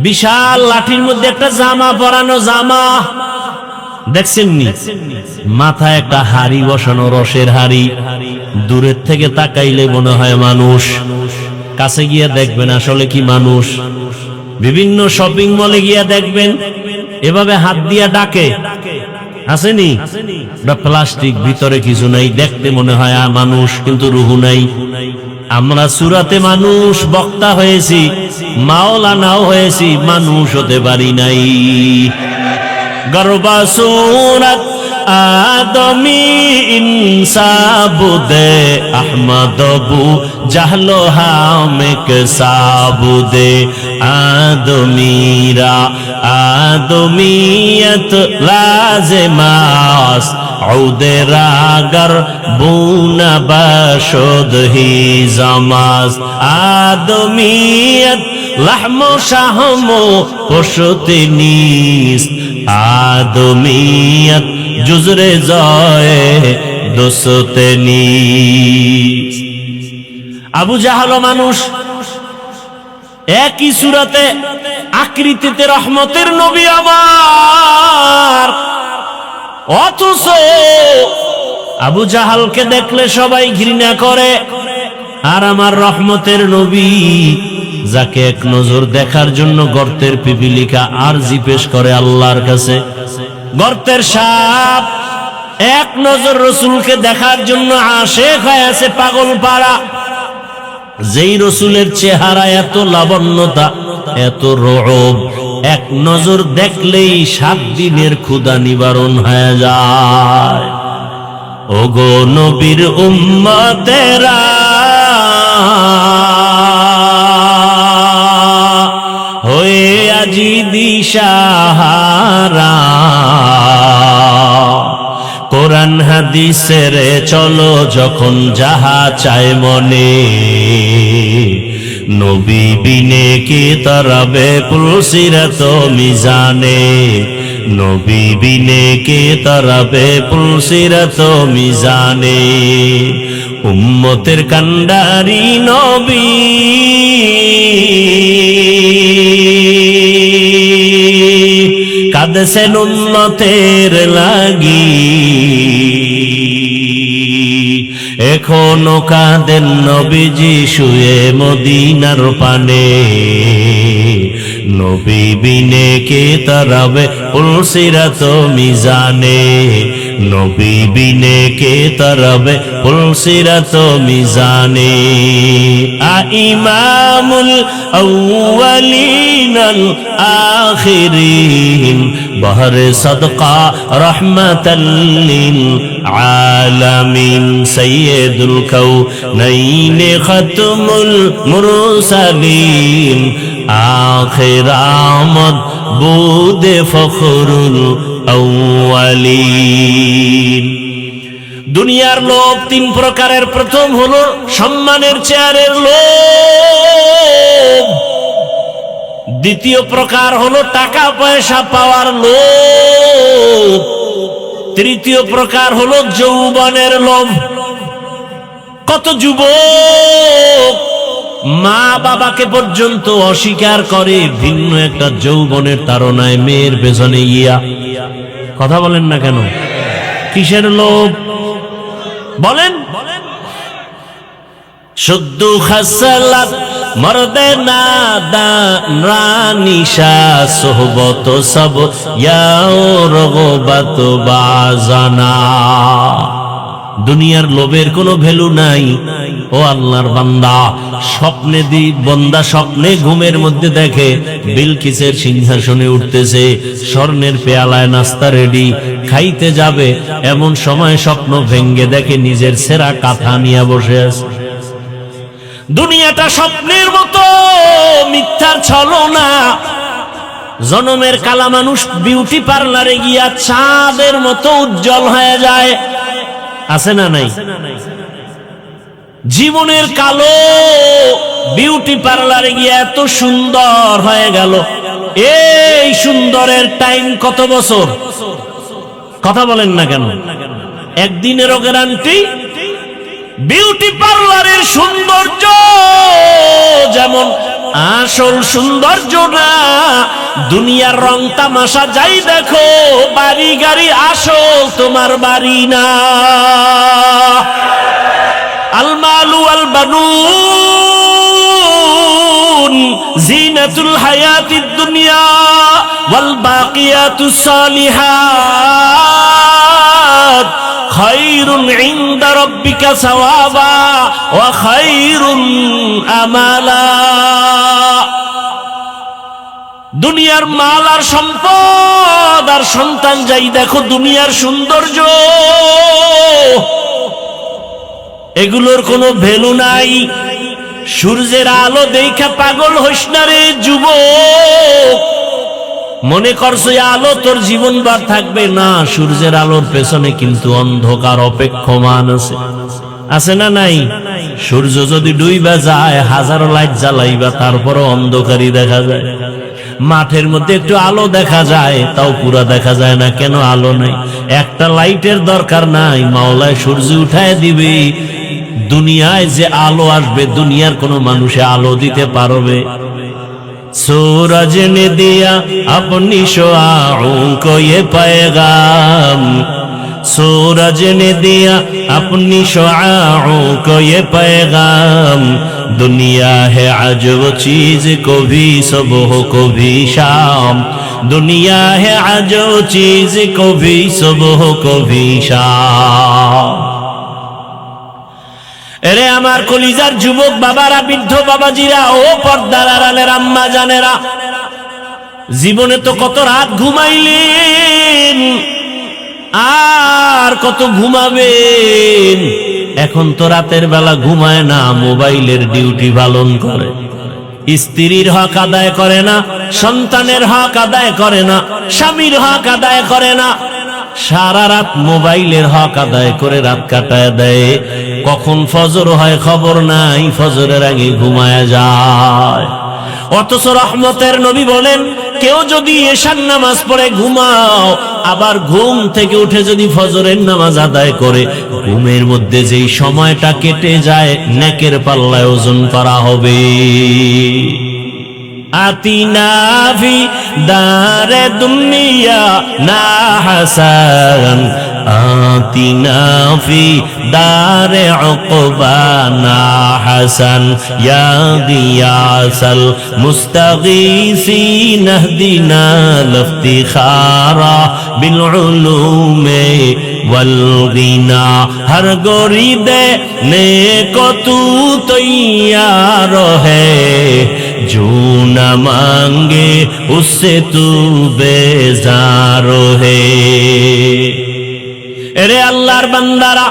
বিশাল লাঠির মধ্যে একটা জামা পরানো, জামা দেখছেননি? মাথায় একটা হাড়ি বসানো, রসের হাড়ি। দূরের থেকে তাকাইলে মনে হয় মানুষ, কাছে গিয়ে দেখবেন আসলে কি মানুষ। বিভিন্ন শপিং মলে গিয়া দেখবেন এভাবে হাত দিয়া ডাকে, আসেনি? প্লাস্টিক, ভিতরে কিছু নাই, দেখতে মনে হয় মানুষ, কিন্তু রুহু নাই। আমরা সূরাতে মানুষ বক্তা হয়েছি, মাওলানাও হয়েছি, মানুষ হতে পারি নাই। গরবা সূরাত আদমি ইনসাবুদে আহমদবু জাহলো হামেক সাবুদে আদমিরা আদমিয়ত লাজমাস ঔদে রাগর বুনা বাশদ হি জামাস আদমিয়ত লাহমো শাহমো পশুতে নিস আদমিয়ত জুজরে জয়ে দোসতে নিস। আবু জাহাল মানুষ, একই সূরাতে আকৃতিতে রহমতের নবী আমার, অথচ আবু জাহালকে দেখলে সবাই ঘৃণা করে। আর আমার রহমতের নবী, যাকে এক নজর দেখার জন্য গর্তের পিপিলিকা আরজি পেশ করে আল্লাহর কাছে, গর্তের সাপ এক নজর রসুলকে দেখার জন্য আশেক হয়ে আছে পাগল পাড়া। যেই রসুলের চেহারা এত লাবণ্যতা, এত রূপ, এক নজর দেখলেই 7 দিনের ক্ষুধা নিবারণ হয়ে যায়। ওগো নবীর উম্মতেরা, হয়ে আজি দিশাহারা, কোরআন হাদিসের চলো যখন যাহা চায় মনে, নবী বিনে কি তরাবে পুলসিরাত মিজানে, নবী বিনে কি তরাবে পুলসিরাত মিজানে। উম্মতের কান্ডারি নবী, কাঁদছেন উম্মতের লাগি, এখনো কাঁদেন নবীজি শুয়ে মদিনার পানে, নবী বিনে কে তারাবে পুলসিরাত মিজানে, নবী বিনে কে তারাবে পুলসিরাত মিজানে। ইমামুল আউয়ালিনাল আখিরিন, বহরে সদকা রহমাতাল লিল আলামিন, সাইয়্যিদুল কাউনাইন খাতমুল মুরসালিন, আখির আমদ বুদে ফখরুল আউয়ালিন। দুনিয়ার লোভ 3 প্রকারের। প্রথম হলো সম্মানের চেয়ারের লোভ, দ্বিতীয় প্রকার হলো টাকা পয়সা পাওয়ার লোভ, তৃতীয় প্রকার হলো যৌবনের লোভ। কত যুবক মা বাবাকে পর্যন্ত অস্বীকার করে ভিন্ন একটা যৌবনের তাড়নায় মেয়ের পেছনে গিয়া। কথা বলেন না কেন? কিসের লোভ বলেন? শুদ্ধ খাসালাত মর্দে নাদানিশা, সোহবত সব ইয়াও রগবত বাজানা। দুনিয়ার লোভের কোনো ভ্যালু নাই। ও আল্লাহর বান্দা, স্বপ্নে বন্দা স্বপ্নে ঘুমের মধ্যে দেখে বিলকিসের সিংহাসনে উঠতেছে, স্বর্ণের পেয়ালায় নাস্তা রেডি, খাইতে যাবে, এমন সময় স্বপ্ন ভেঙ্গে দেখে নিজের সেরা কাঁথা নিয়ে বসে আছে। দুনিয়াটা স্বপ্নের মতো, মিথ্যার ছলনা। জনমের কালা মানুষ বিউটি পার্লারে গিয়া চাঁদের মতো উজ্জ্বল হয়ে যায়, আছে না নাই? জীবনের কালো বিউটি পার্লারে গিয়া এত সুন্দর হয়ে গেল। এই সুন্দরের টাইম কত বছর? কথা বলেন না কেন? একদিনেরও গ্যারান্টি। বিউটি পার্লারের সৌন্দর্য যেমন আসল সৌন্দর্য না। দুনিয়ার রং তামাশা যাই দেখো, বাড়ি গাড়ি আসল তোমার বাড়ি না। আল মালু আল বানুন জিনাতুল হায়াতিদ দুনিয়া ওয়াল বাকিয়াতুস সালিহাত খায়রুন ইনদা রাব্বিকা সাওয়াবা ওয়া খায়রুন আমালা। দুনিয়ার মাল আর সম্পদ আর সন্তান যাই দেখো, দুনিয়ার সৌন্দর্য, এগুলোর কোনো ভ্যালু নাই। সূর্যের আলো দেখা পাগল হইস না রে যুবক। মনে করছো আলো তোর জীবনভর থাকবে না, সূর্যের আলোর পেছনে কিন্তু অন্ধকার অপেক্ষমান আছে, আছে না নাই? সূর্য যদি ডুইবা যায়, হাজারো লাইট জ্বালাইবা, তারপরও অন্ধকারই দেখা যায়। মাঠের মধ্যে একটু আলো দেখা যায়, তাও পুরা দেখা যায় না। কেন? আলো নাই। একটা লাইটের দরকার নাই, মাওলায় সূর্য উঠায় দিবে। দুনিয়ায় যে আলো আসবে, দুনিয়ার কোন মানুষে আলো দিতে পারবে? सूरज ने दिया अपनी शुआओं को ये पैगाम, सूरज ने दिया अपनी शुआओं को ये पैगाम, दुनिया है अजब चीज कभी सुबह कभी शाम, दुनिया है अजब चीज कभी सुबह कभी शाम। এরে আমার কলিজার যুবক বাবারা, বৃদ্ধ বাবাজিরা, ও পর্দার আড়ালের আম্মা জানেরা, জীবনে তো কত রাত ঘুমাইলেন, আর কত ঘুমাবেন। এখন তো রাতের বেলা ঘুমায় না, মোবাইলের ডিউটি পালন করে। স্ত্রীর হক আদায় করে না, সন্তানের হক আদায় করে না, স্বামীর হক আদায় করে না, সারা রাত মোবাইলের হক আদায় করে রাত কাটায় দেয়। কখন ফজর হয় খবর নাই, ফজরের আগে ঘুমায় যায়। অথচ রহমতের নবী বলেন, কেউ যদি এশার নামাজ পড়ে ঘুমাও, আবার ঘুম থেকে উঠে যদি ফজরের নামাজ আদায় করে, ঘুমের মধ্যে যেই সময়টা কেটে যায় নেকের পাল্লায় ওজন করা হবে। আতিনা ফি দারে দুনিয়া না হাসান, আতিনা ফি দারে উকবা না হাসান, ইয়া গিয়াসাল মুস্তাগীসিন ইহদিনা লিফতিখারা বিল উলুমে ওয়াল গিনা। হর গরিদে নেকো তু তৈয়ার হ্যায়, जो न मांगे उससे तू बेजार है। এরে আল্লাহর বান্দারা,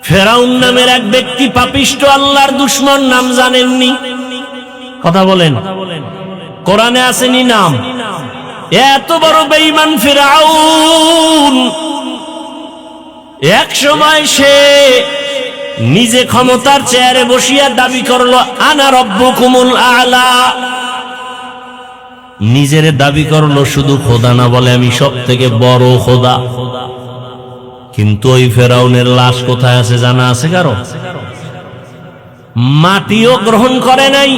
ফেরাউন নামের এক ব্যক্তি পাপিষ্ঠ আল্লাহর দুশমন, নাম জানেননি? কথা বলেন, কোরআনে আসেনি নাম? এত বড় বেঈমান ফেরাউন, এক সময় সে নিজে ক্ষমতার চেয়ারে বসিয়া দাবি করলো, আনা রব্বুকুমুল আলা। নিজের দাবি করলো, শুধু খোদা না, বলে আমি সব থেকে বড় খোদা। কিন্তু ওই ফেরাউনের লাশ কোথায় আছে জানা আছে কারো? মাটিও গ্রহণ করে নাই।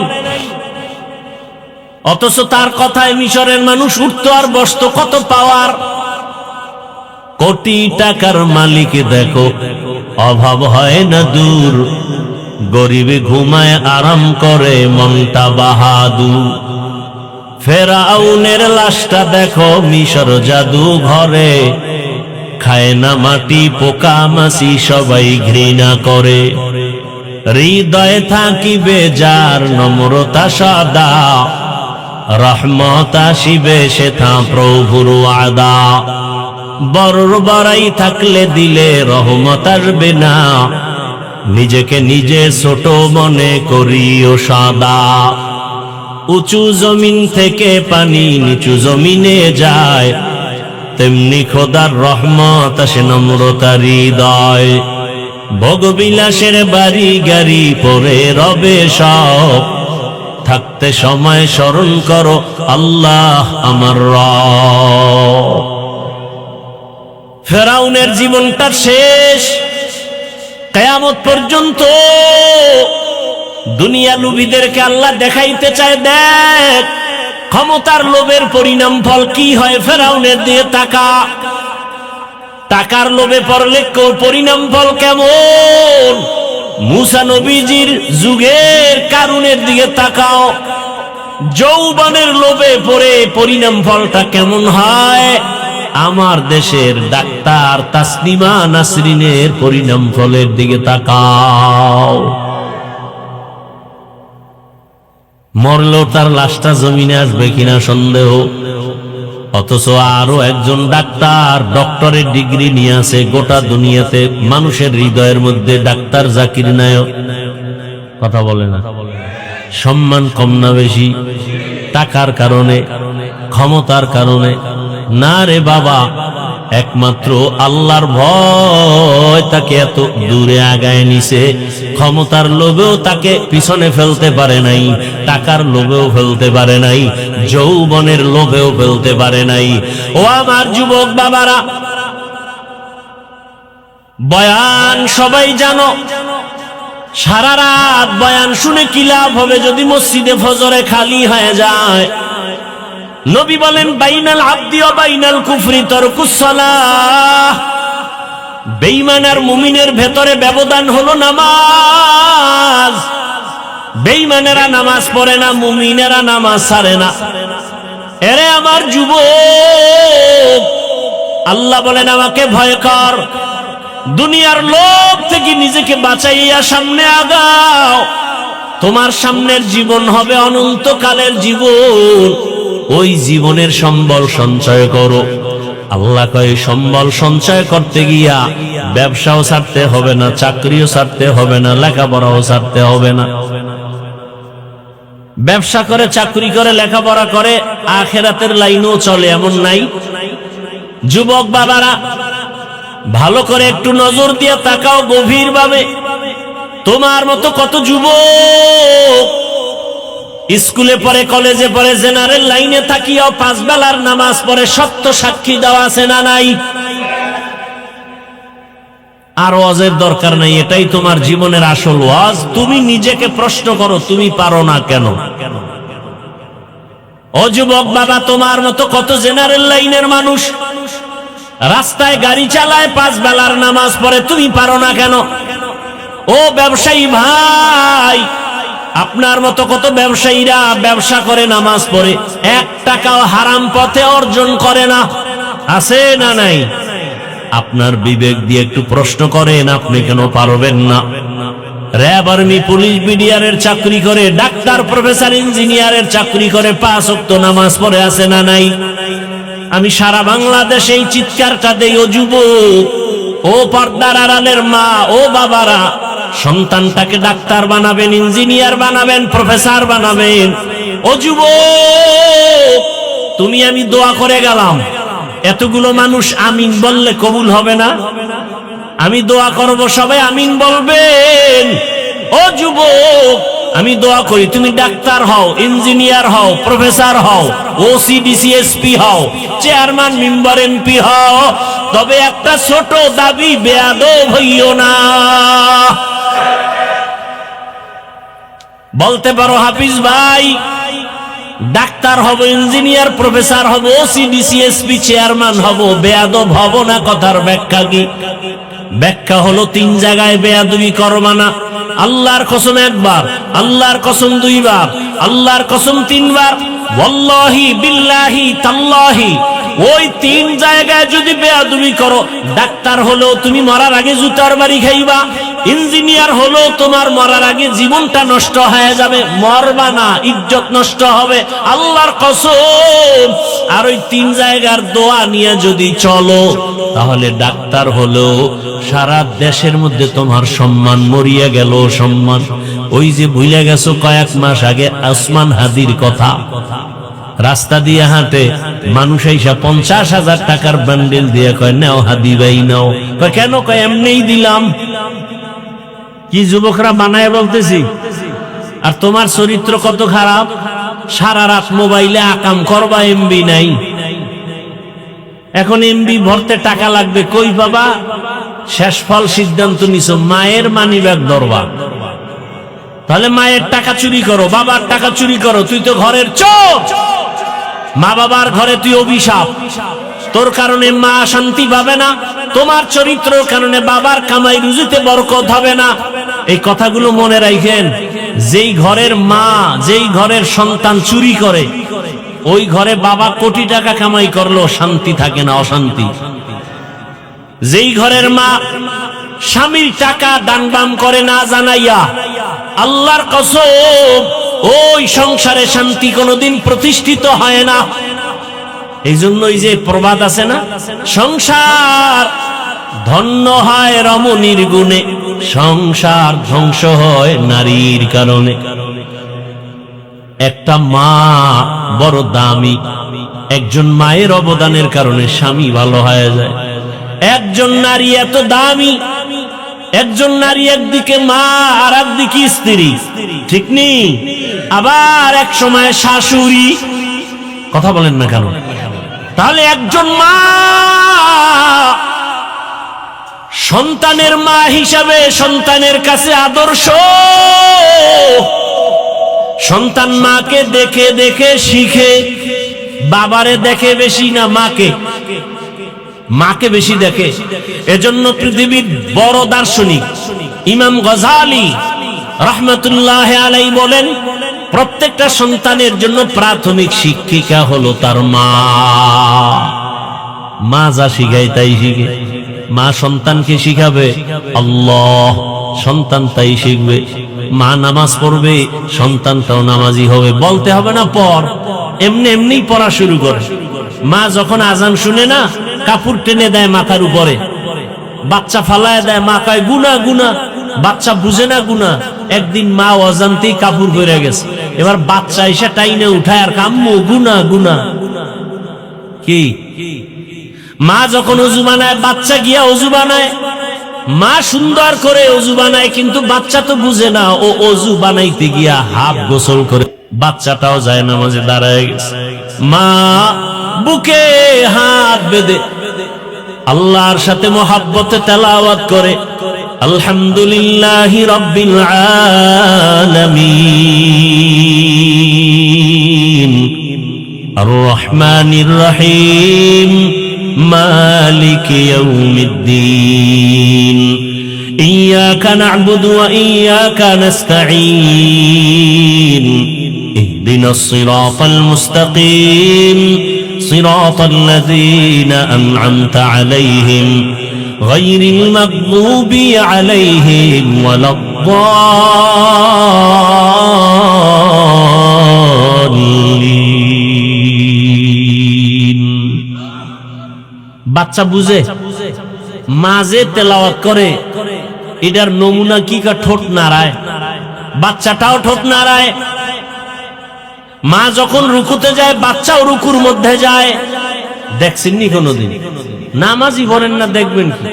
অথচ তার কথায় মিশরের মানুষ উঠতো আর বসতো। কত পাওয়ার! কোটি টাকার মালিক দেখো, অভাব হয় না দূর, গরিবে ঘুমায় আরাম করে মনটা বাহাদুর। ফেরাউনের লাশটা দেখো মিশর জাদু ঘরে, খায় না মাটি পোকা মাছি সবাই ঘৃণা করে। হৃদয়ে থাকিবে যার নম্রতা সদা, রহমত আসিবে সেথা প্রভুর ওয়াদা। বড়র বড়াই থাকলে দিলে রহমত আসবে না, নিজেকে নিজে ছোট মনে করিও সদা। উঁচু জমিন থেকে পানি নিচু জমিনে যায়, তেমনি খোদার রহমত আসে নম্রতার হৃদয়। ভোগবিলাসের বাড়ি গাড়ি পরে রবে সব, থাকতে সময় স্মরণ করো আল্লাহ আমার রব। ফেরাউনের জীবনটা শেষ। কিয়ামত পর্যন্ত দুনিয়া লুভিদেরকে আল্লাহ দেখাইতে চায়, দেখ ক্ষমতার লোভের পরিণাম ফল কি হয়। ফেরাউনের দিয়ে তাকা, টাকার লোভে পড়লে পরিণাম ফল কেমন। মুসা নবীজির যুগের কারুনের দিকে তাকাও, যৌবনের লোভে পড়ে পরিণাম ফলটা কেমন হয়। আমার দেশের ডাক্তার তাসলিমা নাসরিনের পরিণাম ফলের দিকে তাকাও। মরলেও তার লাশটা জমিনে আসবে কিনা সন্দেহ। অথচ আরো একজন ডাক্তার ডক্টরের ডিগ্রি নিয়ে আছে, গোটা দুনিয়াতে মানুষের হৃদয়ের মধ্যে ডাক্তার জাকির নায়ক। কথা বলে না, সম্মান কম না বেশি? টাকার কারণে, ক্ষমতার কারণে না রে বাবা। একমাত্র আল্লাহর ভয় তাকে এত দূরে আগায় নিছে। ক্ষমতার লোভেও তাকে পিছনে ফেলতে পারে নাই, টাকার লোভেও ফেলতে পারে নাই, যৌবনের লোভেও ফেলতে পারে নাই। ও আমার যুবক বাবারা, বয়ান সবাই জানো, সারা রাত বয়ান শুনে কি লাভ হবে যদি মসজিদে ফজরে খালি হয়ে যায়। নবী বলেন, বাইনাল আবদি ওয়া বাইনাল কুফরি তারকুস সালাহ। বেঈমান আর মুমিনের ভেতরে ব্যবধান হলো নামাজ। বেঈমানেরা নামাজ পড়ে না, মুমিনেরা নামাজ ছাড়ে না। এরে আমার যুবক, আল্লাহ বলেন আমাকে ভয় কর, দুনিয়ার লোভ থেকে নিজেকে বাঁচাইয়া সামনে আগাও। তোমার সামনের জীবন হবে অনন্তকালের জীবন। ওই জীবনের সম্বল সঞ্চয় করো। আল্লাহ কয় সম্বল সঞ্চয় করতে গিয়া ব্যবসাও ছাড়তে হবে না, চাকরিও ছাড়তে হবে না, লেখাপড়াও ছাড়তে হবে না। ব্যবসা করে, চাকরি করে, লেখাপড়া করে, আখিরাতের লাইনও চলে এমন নাই। যুবক বাবারা, ভালো করে একটু নজর দিয়ে তাকাও গভীরভাবে। তোমার মতো কত যুবক স্কুলে পড়ে, কলেজে পড়ে, জেনারেল লাইনে থাকিয়াও 5 বেলার নামাজ পড়ে, সত্য সাক্ষী দেওয়া আছে না নাই? আর ওয়াজের দরকার নাই, এটাই তোমার জীবনের আসল ওয়াজ। তুমি নিজেকে প্রশ্ন করো, তুমি পারো না কেন? ও যুবক বাবা, তোমার মতো কত জেনারেল লাইনের মানুষ রাস্তায় গাড়ি চালায়, 5 বেলার নামাজ পড়ে, তুমি পারো না কেন? ও ব্যবসায়ী ভাই, আপনার মতো কত ব্যবসায়ীরা ব্যবসা করে, নামাজ পড়ে, 1 টাকাও হারাম পথে অর্জন করে না, আছে না নাই? আপনার বিবেক দিয়ে একটু প্রশ্ন করেন, আপনি কেন পারবেন না? র‍্যাব, আর্মি, পুলিশ, বিডিআরের চাকরি করে, ডাক্তার, প্রফেসর, ইঞ্জিনিয়ারের চাকরি করে, 5 ওয়াক্ত নামাজ পড়ে, আছে না নাই? আমি সারা বাংলাদেশে এই চিৎকারটা দেই, ও যুবক, ও পর্দার আড়ালের মা, ও বাবারা, সন্তানটাকে ডাক্তার বানাবেন, ইঞ্জিনিয়ার বানাবেন, প্রফেসর বানাবেন। ও যুবক, তুমি আমি দোয়া করে গেলাম, এতগুলো মানুষ আমিন বললে কবুল হবে না? আমি দোয়া করব, সবাই আমিন বলবেন। ও যুবক, আমি দোয়া করি তুমি ডাক্তার হও, ইঞ্জিনিয়ার হও, প্রফেসর হও, ওসি, ডিসি, এসপি হও, চেয়ারম্যান, মেম্বার, এমপি হও, তবে একটা ছোট দাবি, বেয়াদব হইও না। বলতে পারো হাফিজ ভাই, ডাক্তার হব, ইঞ্জিনিয়ার, প্রফেসর হব, ওসি, ডিসি, এসপি, চেয়ারম্যান হব, বেয়াদব হব না। কথার ব্যাখ্যা কি? ব্যাখ্যা হলো 3 জায়গায় বেয়াদবি করবা না। আল্লাহর কসম 1 বার, আল্লাহর কসম 2 বার, আল্লাহর কসম 3 বার, ওয়াল্লাহি বিল্লাহি তাল্লাহি। ওই 3 জায়গায় যদি বেয়াদবি করো, ডাক্তার হলো তুমি মরার আগে জুতার বাড়ি খাইবা, ইঞ্জিনিয়ার হলো তোমার মরার আগে জীবনটা নষ্ট হয়ে যাবে, মরবা না, ইজ্জত নষ্ট হবে, আল্লাহর কসম। আর ওই 3 জায়গার দোয়া নিয়ে যদি চলো, তাহলে ডাক্তার হলো সারা দেশের মধ্যে তোমার সম্মান মরিয়া গেল, সম্মান। ওই যে ভুলে গেছো কয়েক মাস আগে ওসমান হাদির কথা, রাস্তা দিয়ে হাঁটে, মানুষ আইসা 50,000 টাকার বান্ডেল দিয়ে কয়, নাও হাদি ভাই নাও। কয় কেন? কয় এমনিই দিলাম। কি যুবকরা বানায় বলতেছি। আর তোমার চরিত্র কত খারাপ, সারা রাত মোবাইলে আকাম করবা, এমবি নাই। এখন এমবি ভরতে টাকা লাগবে, কই বাবা? শেষ ফল সিদ্ধান্ত নিছো মায়ের মানিব্যাগ ধরবা। তাহলে মায়ের টাকা চুরি করো, বাবার টাকা চুরি করো, তুই তো ঘরের চোর। মা বাবার ঘরে তুই অভিশাপ, তোর কারণে মা শান্তি পাবে না, তোমার চরিত্রের কারণে বাবার কামাই রুজিতে বরকত হবে না। এই কথাগুলো মনে রাখেন। যেই ঘরের মা, যেই ঘরের সন্তান চুরি করে, ওই ঘরে বাবা কোটি টাকা কামাই করলো শান্তি থাকে না, অশান্তি। যেই ঘরের মা স্বামীর টাকা দান বাম করে না জানাইয়া, আল্লাহর কসম ওই সংসারে শান্তি কোনোদিন প্রতিষ্ঠিত হয় না। এই জন্যই যে প্রবাদ আছে না, সংসার ধন্য হয় রমণীর গুণে, সংসার ধ্বংস হয় নারীর কারণে। একটা মা বড় দামি, একজন মায়ের অবদানের কারণে স্বামী ভালো হয়ে যায়। একজন নারী এত দামি, একজন নারী একদিকে মা আর একদিকে স্ত্রী, ঠিক নেই? আবার এক সময় শাশুড়ি। কথা বলেন না কেন? তাহলে একজন মা সন্তানের মা হিসাবে সন্তানের কাছে আদর্শ। সন্তান মাকে দেখে দেখে শিখে, বাবারে দেখে বেশি না, মাকে বেশি দেখে। এজন্য পৃথিবীর বড় দার্শনিক ইমাম গজালি রাহমাতুল্লাহ আলাইহি বলেন, প্রত্যেকটা সন্তানের জন্য প্রাথমিক শিক্ষিকা হলো তার মা। মা যা শিখায় তাই শিখে। মা সন্তানকে শিখাবে, আল্লাহ, সন্তান তাই শিখবে। মা নামাজ পড়বে, সন্তানটাও নামাজি হবে। বলতে হবে না পড়, এমনি এমনি পড়া শুরু করে। মা যখন আজান শুনে না, কাপড় টেনে দেয় মাথার উপরে, বাচ্চা ফালায় দেয়, মা কয় গুনা গুনা। বাচ্চা বুঝে না গুনা। একদিন মা অজান্তেই কাপড় পরে গেছে, এবার বাচ্চা এসে টাইনে উঠায় আর কাম্মু গুনা গুনা। কি মা যখন অজু বানায়, বাচ্চা গিয়া অজু বানায়, মা সুন্দর করে অজু বানায়, কিন্তু বাচ্চা তো বুঝে না, ও অজু বানাইতে গিয়া হাফ গোসল করে, বাচ্চাটাও যায় নামাজে দাঁড়ায় গেছে। মা বুকে হাত বেঁধে আল্লাহর সাথে মহাব্বতে তেলাওয়াত করে, আলহামদুলিল্লাহি রাব্বিল আলামিন আর রহমানির রহিম মালিকি ইয়াউমিদ্দিন ইয়্যাকা না'বুদু ওয়া ইয়্যাকা নাস্তাঈন ইহদিনাস সিরাতাল মুস্তাকিম সিরাতাল লাযীনা আন'আমতা আলাইহিম গায়রিল মাগদুবি আলাইহিম ওয়ালাদ-দাল্লিন। বাচ্চা বুঝে, মাঝে তেলাওয়াত করে, এটার নমুনা কি? ঠোঁট নাড়ায়, বাচ্চাটাও ঠোঁট নাড়ায়। মা যখন রুকুতে যায়, বাচ্চাও রুকুর মধ্যে যায়। দেখছেননি কোনদিন? নামাজি বলেন না, দেখবেন কি?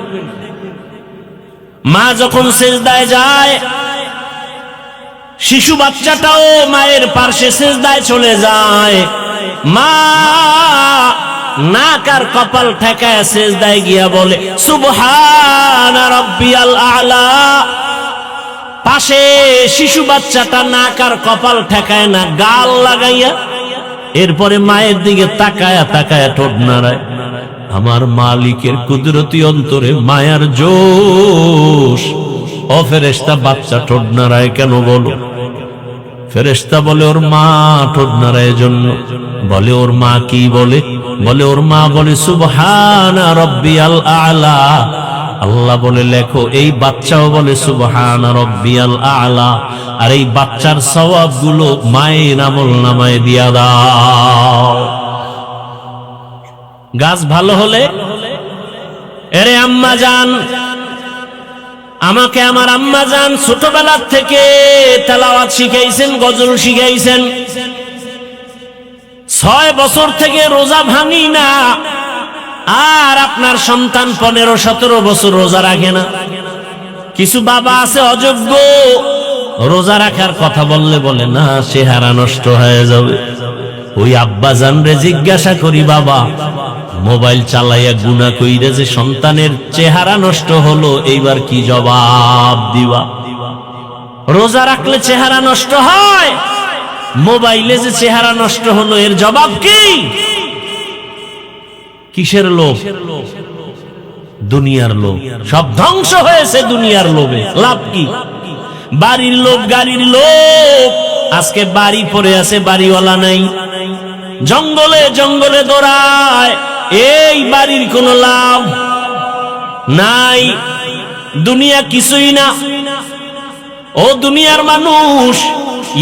মা যখন সেজদায় যায়, শিশু বাচ্চাটাও মায়ের পার্শ্বে সেজদায় চলে যায়। মা নাক আর কপাল ঠেকায় সেজদায় গিয়া বলে সুবহান রাব্বিয়াল আ'লা। পাশে শিশু বাচ্চাটা নাক আর কপাল ঠেকায় না, গাল লাগাইয়া এরপরে মায়ের দিকে তাকায়া তাকায়া ঠোঁট নাড়ায়। আমার মালিকের কুদরতি অন্তরে মায়ার জোশ। ও ফেরেশতা, বাচ্চা ঠোঁট নাড়ায় কেন বলো? ফেরেশতা বলে ওর মা ঠোঁট নাড়ায় জন্য। বলে ওর মা কি বলে? বলে ওর মা বলে সুবহানা রাব্বিয়াল আ'লা। আল্লাহ বলে লেখো, এই বাচ্চাও বলে সুবহানা রাব্বিয়াল আ'লা, আর এই বাচ্চার সওয়াব গুলো মায়ের আমল নামায় দিয়া দাও। গাছ ভালো হলে, এরে আম্মা জান, আমাকে আমার আম্মা জান ছোটবেলার থেকে তেলাওয়াত শিখাইছেন, গজল শিখাইছেন। 6 বছর থেকে রোজা ভাঙি না, আর আপনার সন্তান 15-17 বছর রোজা রাখে না। কিছু বাবা আছে অযোগ্য, রোজা রাখার কথা বললে বলে না, চেহারা নষ্ট হয়ে যাবে। ওই আব্বা জান রে জিজ্ঞাসা করি, বাবা মোবাইল চালাইয়া গুনাহ কইরা যে সন্তানের চেহারা নষ্ট হলো, এইবার কি জবাব দিবা? রোজা রাখলে চেহারা নষ্ট হয়, মোবাইলে যে চেহারা নষ্ট হলো, এর জবাব কি? কিসের লোভ? দুনিয়ার লোভ। সব ধ্বংস হয়েছে দুনিয়ার লোভে। লাভ কি? বাড়ির লোভ, গাড়ির লোভ। আজকে বাড়ি পড়ে আছে, বাড়িওয়ালা নাই, জঙ্গলে জঙ্গলে দৌড়ায়। এই বাড়ির কোনো লাভ নাই, দুনিয়া কিছুই না। ও দুনিয়ার মানুষ,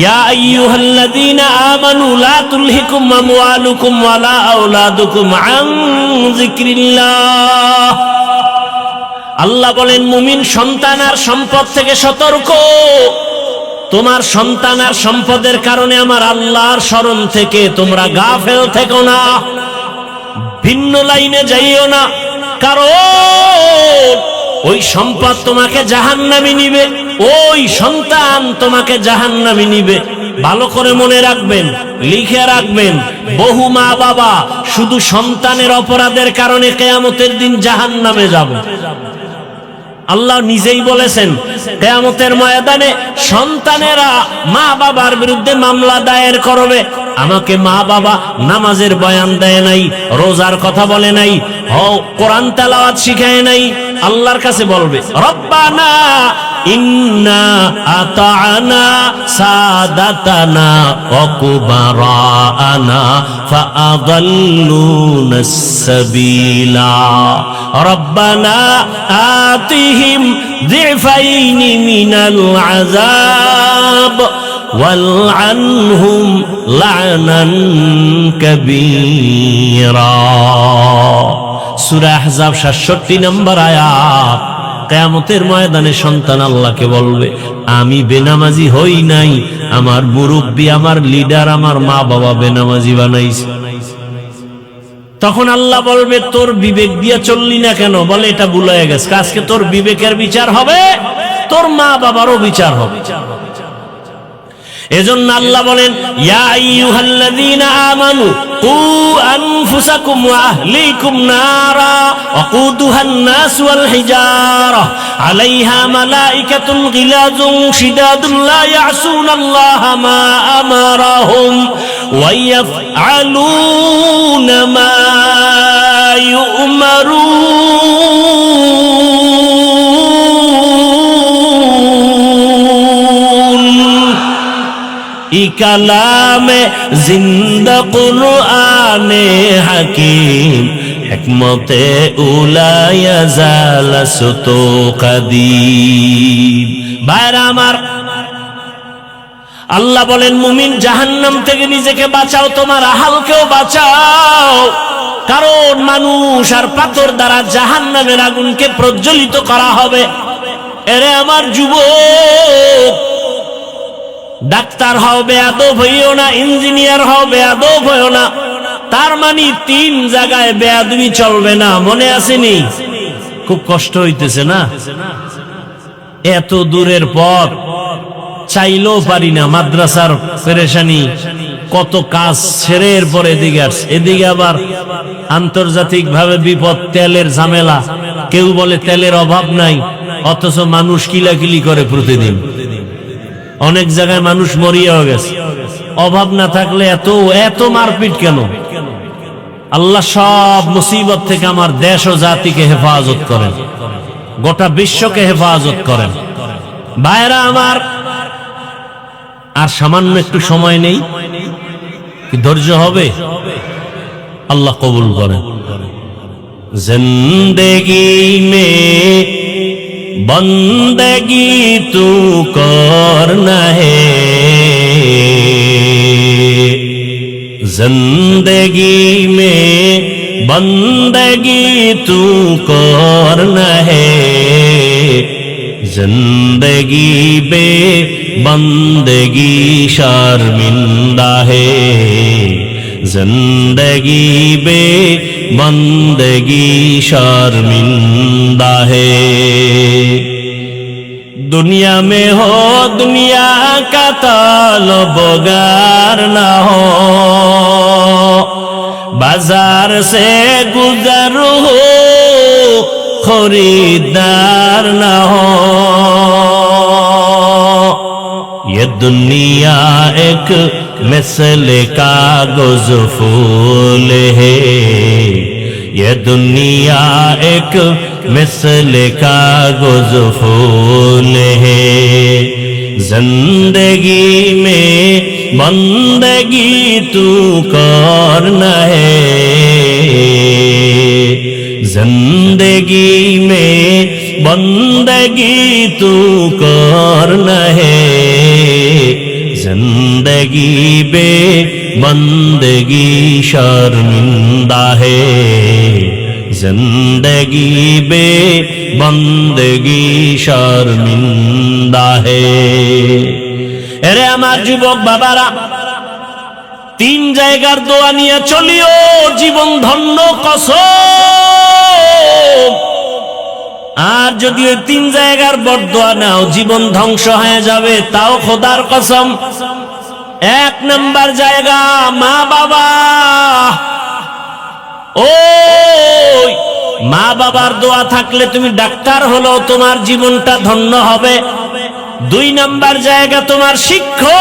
ইয়া আইয়ুহাল্লাযীনা আমানু লা তুলহিকুম আমওয়ালুকুম ওয়ালা আওলাদুকুম আন যিকরিল্লাহ। আল্লাহ বলেন, মুমিন সন্তান আর সম্পদ থেকে সতর্ক। তোমার সন্তান আর সম্পদের কারণে আমার আল্লাহর স্মরণ থেকে তোমরা গাফেল থেকো না, ভিন্ন লাইনে যাইও না। কারণ ওই সম্পদ তোমাকে জাহান্নামে নিবে, ওই সন্তান তোমাকে জাহান্নামে নিবে। ভালো করে মনে রাখবেন, লিখে রাখবেন। বহু মা বাবা শুধু সন্তানের অপরাধের কারণে কিয়ামতের দিন জাহান্নামে যাবে। আল্লাহ নিজেই বলেছেন, কিয়ামতের ময়দানে সন্তানেরা মা বাবার বিরুদ্ধে মামলা দায়ের করবে। আমাকে মা বাবা নামাজের বয়ান দেয় নাই, রোজার কথা বলে নাই, কোরআন তেলাওয়াত শিখায় নাই। আল্লাহর কাছে বলবে, রব্বানা ইন্না আতা'না সাদাতানা ওয়া কুবারানা ফাআদাল্লুনাস সাবিলা রব্বানা আতিহিম যিফাইনি মিনাল আযাব ওয়ালআনহুম লা'নান কাবীরা। সূরা আহজাব 67 নম্বর আয়াত। কিয়ামতের ময়দানে সন্তান আল্লাহকে বলবে, আমি বেনামাজি হই নাই, আমার মুরব্বী, আমার লিডার, আমার মা বাবা বেনামাজি বানাইছে। তখন আল্লাহ বলবে, তোর বিবেক দিয়া চললি না কেন? বলে, এটা ভুল হয়ে গেছে, আজকে তোর বিবেকের বিচার হবে, তোর মা বাবারও বিচার হবে। এজন্য আল্লাহ বলেন, ইয়া আইয়ুহাল্লাযীনা আমানু কু আনফুসাকুম ওয়া আহলিকুম নারা ওয়াকুদুহান নাস ওয়াল হিজারা আলাইহা মালাইকাতুন গিলাযুন শিদাদুন লা ইয়াসুনাল্লাহা মা আমারাহুম ওয়া ইয়াফআলুনা মা ইউমারুন। কালামে জিন্দা কুরআনে হাকিম হিকমতে উলায়া জালাসতু কাদিম। ভাইরা আমার, আল্লাহ বলেন, মুমিন জাহান্নাম থেকে নিজেকে বাঁচাও, তোমার আহালকেও বাঁচাও, কারণ মানুষ আর পাথর দ্বারা জাহান্নামের আগুনকে প্রজ্বলিত করা হবে। এরে আমার যুবক, ডাক্তার হও বেয়াদব হইও না, ইঞ্জিনিয়ার হও বেয়াদব হইও না। তার মানে 3 জায়গায় বেয়াদবি চলবে না, মনে আসেনি? খুব কষ্ট হইতেছে না? এত দূরের পথ, চাইলেও পারি না, মাদ্রাসার পেরেশানি, কত কাজ ছেড়ে এরপর এদিকে আসছে। এদিকে আবার আন্তর্জাতিক ভাবে বিপদ, তেলের ঝামেলা। কেউ বলে তেলের অভাব নাই, অথচ মানুষ কিলাকিলি করে প্রতিদিন। অনেক জায়গায় মানুষ মরিয়া গেছে। অভাব না থাকলে এত এত মারপিট কেন? আল্লাহ সব মুসিবত থেকে আমার দেশ ও জাতিকে হেফাজত করেন, গোটা বিশ্বকে হেফাজত করেন। ভাইরা আমার, আর সামান্য একটু সময় নেই, কি ধৈর্য হবে? আল্লাহ কবুল করেন। জিন্দেগি মে बंदगी तू करना है, जिंदगी में बंदगी तू करना है, जिंदगी बे बंदगी शर्मिंदा है, जिंदगी बे बंदगी शर्मिंदा है। दुनिया में हो दुनिया का तलबगार ना हो, बाजार से गुजर हो खरीदार ना हो। ये दुनिया एक मिसल कागज फूल है, ये दुनिया एक मिसल कागज फूल है, जिंदगी में बंदगी तू करना है, जिंदगी में बंदगी तू करना है, जिंदगी बे बंदगी शर्मिंदा है, जिंदगी बे बंदगी शर्मिंदा है। এরে আমার যুবক বাবারা, 3 জায়গার দোয়া নিয়ে চলিও, জীবন ধন্য কসম। আর যদি ওই 3 জায়গার বদদোয়া নাও, জীবন ধ্বংস হয়ে যাবে, তাও খোদার কসম। 1 নাম্বার জায়গা মা বাবা। ওই মা বাবার দোয়া থাকলে তুমি ডাক্তার হলো, তোমার জীবনটা ধন্য হবে। 2 নাম্বার জায়গা তোমার শিক্ষক,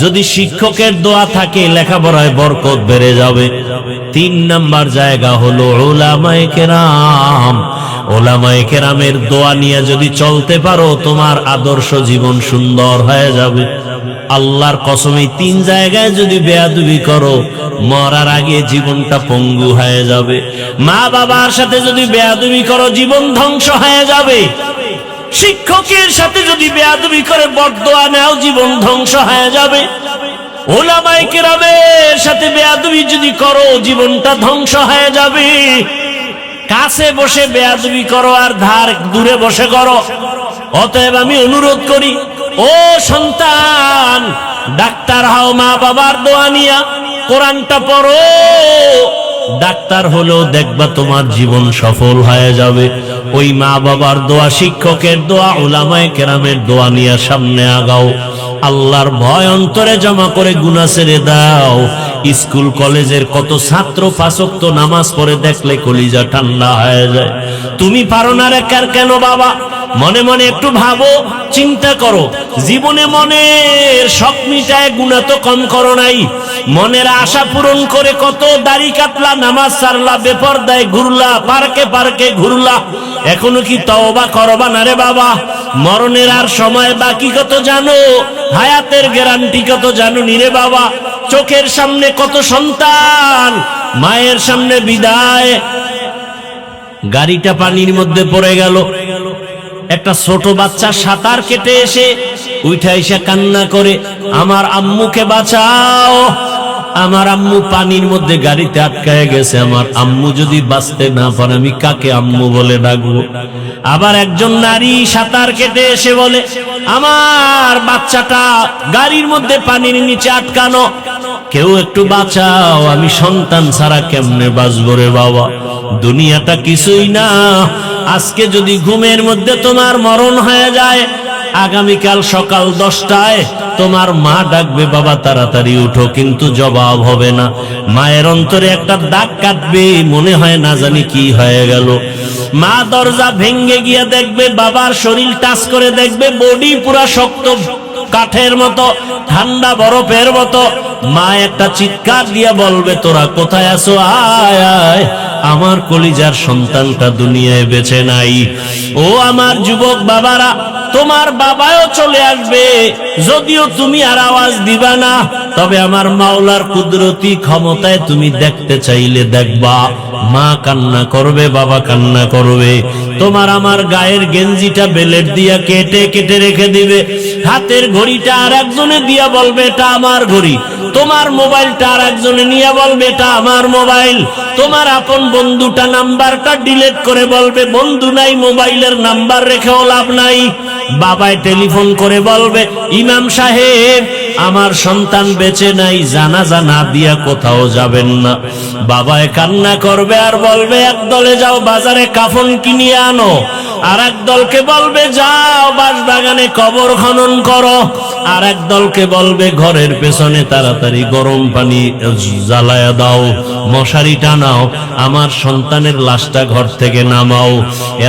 যদি শিক্ষকের দোয়া থাকে লেখাপড়ায় বরকত বেড়ে যাবে। 3 নাম্বার জায়গা হলো উলামায়ে কেরাম। উলামায়ে কেরামের দোয়া নিয়ে যদি চলতে পারো তোমার আদর্শ জীবন সুন্দর হয়ে যাবে। আল্লাহর কসম এই 3 জায়গায় যদি বেয়াদবি করো মরার আগে জীবনটা পঙ্গু হয়ে যাবে। মা বাবার সাথে যদি বেয়াদবি করো জীবন ধ্বংস হয়ে যাবে। শিক্ষকের সাথে যদি বেয়াদবি করে বদদোয়া নাও জীবন ধ্বংস হয়ে যাবে। উলামায়ে কেরামের সাথে বেয়াদবি যদি করো জীবনটা ধ্বংস হয়ে যাবে। কাছে বসে বেয়াদবি করো আর দূরে বসে করো। অতএব আমি অনুরোধ করি, ও সন্তান, ডাক্তার হও মা বাবার দোয়া নিয়া, কোরআনটা পড়ো। ডাক্তার হলেও দেখবা তোমার জীবন সফল হয়ে যাবে। ওই মা বাবার দোয়া, শিক্ষকের দোয়া, উলামায়ে কেরামের দোয়া নিয়ে সামনে আগাও। আল্লাহর ভয় অন্তরে জমা করে গুনাহ ছেড়ে দাও। স্কুল কলেজের কত ছাত্র 5 ওয়াক্ত নামাজ পড়ে দেখলে কলিজা ঠান্ডা হয়ে যায়। তুমি পারো না রে কেন বাবা? মনে মনে একটু ভাবো, চিন্তা করো। জীবনে মনের শখ মিটায় গুনাহ তো কম করো নাই। মনের আশা পূরণ করে কত দাড়ি কাটলা, নামাজ ছাড়লা, বেপরদায় ঘুরলা, পার্কে পার্কে ঘুরলা। এখনো কি তওবা করবা না রে বাবা? মরণের আর সময় বাকি কত জানো? হায়াতের গ্যারান্টি কত জানো নি রে বাবা? চোখের সামনে কত সন্তান মায়ের সামনে বিদায়, গাড়িটা পানির মধ্যে পড়ে গেল। একটা ছোট বাচ্চা সাঁতার কেটে এসে উঠা এসে কান্না করে, আমার আম্মুকে বাঁচাও, আমার আম্মু পানির মধ্যে গাড়িতে আটকায় গেছে, আমার আম্মু যদি বাঁচতে না পারে আমি কাকে আম্মু বলে ডাকবো? আবার একজন নারী সাঁতার কেটে এসে বলে, আমার বাচ্চাটা গাড়ির মধ্যে পানির নিচে আটকানো, কেউ একটু বাঁচাও, আমি সন্তান ছাড়া কেমনে বাঁচবো রে বাবা? দুনিয়াটা কিছুই না। আজকে যদি ঘুমের মধ্যে তোমার মরণ হয়ে যায়, আগামীকাল সকাল 10টায় তোমার মা ডাকবে, বাবা তাড়াতাড়ি উঠো, কিন্তু জবাব হবে না। মায়ের অন্তরে একটা দাগ কাটবে, মনে হয় না জানি কি হয়ে গেল। মা দরজা ভেঙ্গে গিয়ে দেখবে, বাবার শরীর টাচ করে দেখবে বডি পুরা শক্ত কাঠের মতো, ঠান্ডা বরফের মতো। মা একটা চিৎকার দিয়ে বলবে, তোরা কোথায় আছো? আয় আয়, আমার কলিজার সন্তানটা দুনিয়ায় বেঁচে নাই। ও আমার যুবক বাবারা, তোমার বাবাও চলে আসবে, যদিও তুমি আর আওয়াজ দিবা না, তবে আমার মাওলার কুদরতি ক্ষমতায় তুমি দেখতে চাইলে দেখবা। মা কান্না করবে, বাবা কান্না করবে। তোমার আমার গায়ের গেঞ্জিটা বেলেট দিয়া কেটে কেটে রেখে দিবে। হাতের ঘড়িটা আর একজনে দিয়া বলবে, এটা আমার ঘড়ি। তোমার মোবাইলটা আর একজনে নিয়ে বলবে, এটা আমার মোবাইল। তোমার আপন বন্ধুটা নাম্বারটা ডিলিট করে বলবে, বন্ধু নাই, মোবাইলের নাম্বার রেখেও লাভ নাই। বাবায় টেলিফোন করে বলবে, ইমাম সাহেব আমার সন্তান বেঁচে নাই, জানাজা না দিয়া কোথাও যাবেন না। বাবায় কান্না করবে আর বলবে, এক দলে যাও বাজারে কাফন কিনিয়ে আনো, আর এক দলকে বলবে যাও বাঁশবাগানে কবর খনন করো, আর এক দলকে বলবে ঘরের পেছনে তাড়াতাড়ি গরম পানি জ্বালায়া দাও, মশারি টানাও, আমার সন্তানের লাশটা ঘর থেকে নামাও।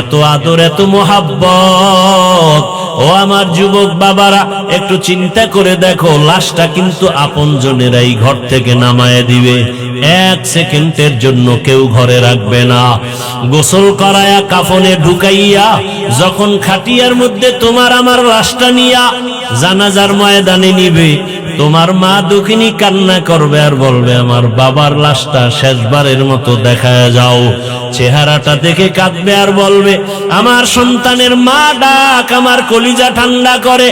এত আদর, এত মোহাব্বত। ও আমার যুবক বাবারা, একটু চিন্তা করে দেখো, লাশটা কিন্তু আপনজনেরাই ঘর থেকে নামায় দিবে। 1 সেকেন্ডের জন্য কেউ ঘরে রাখবে না। গোসল করায়া কাফনে ঢুকাইয়া যখন খাটিয়ার মধ্যে তোমার আমার লাশটা নিয়া জানাজার ময়দানে নিবে, তোমার মা দুঃখিনী কান্না করবে আর বলবে, আমার বাবার লাশটা শেষবারের মতো দেখায় যাও। চেহারাটা দেখে কাঁদবে আর বলবে, আমার সন্তানের মা ডাক আমার কলিজা ঠান্ডা করে।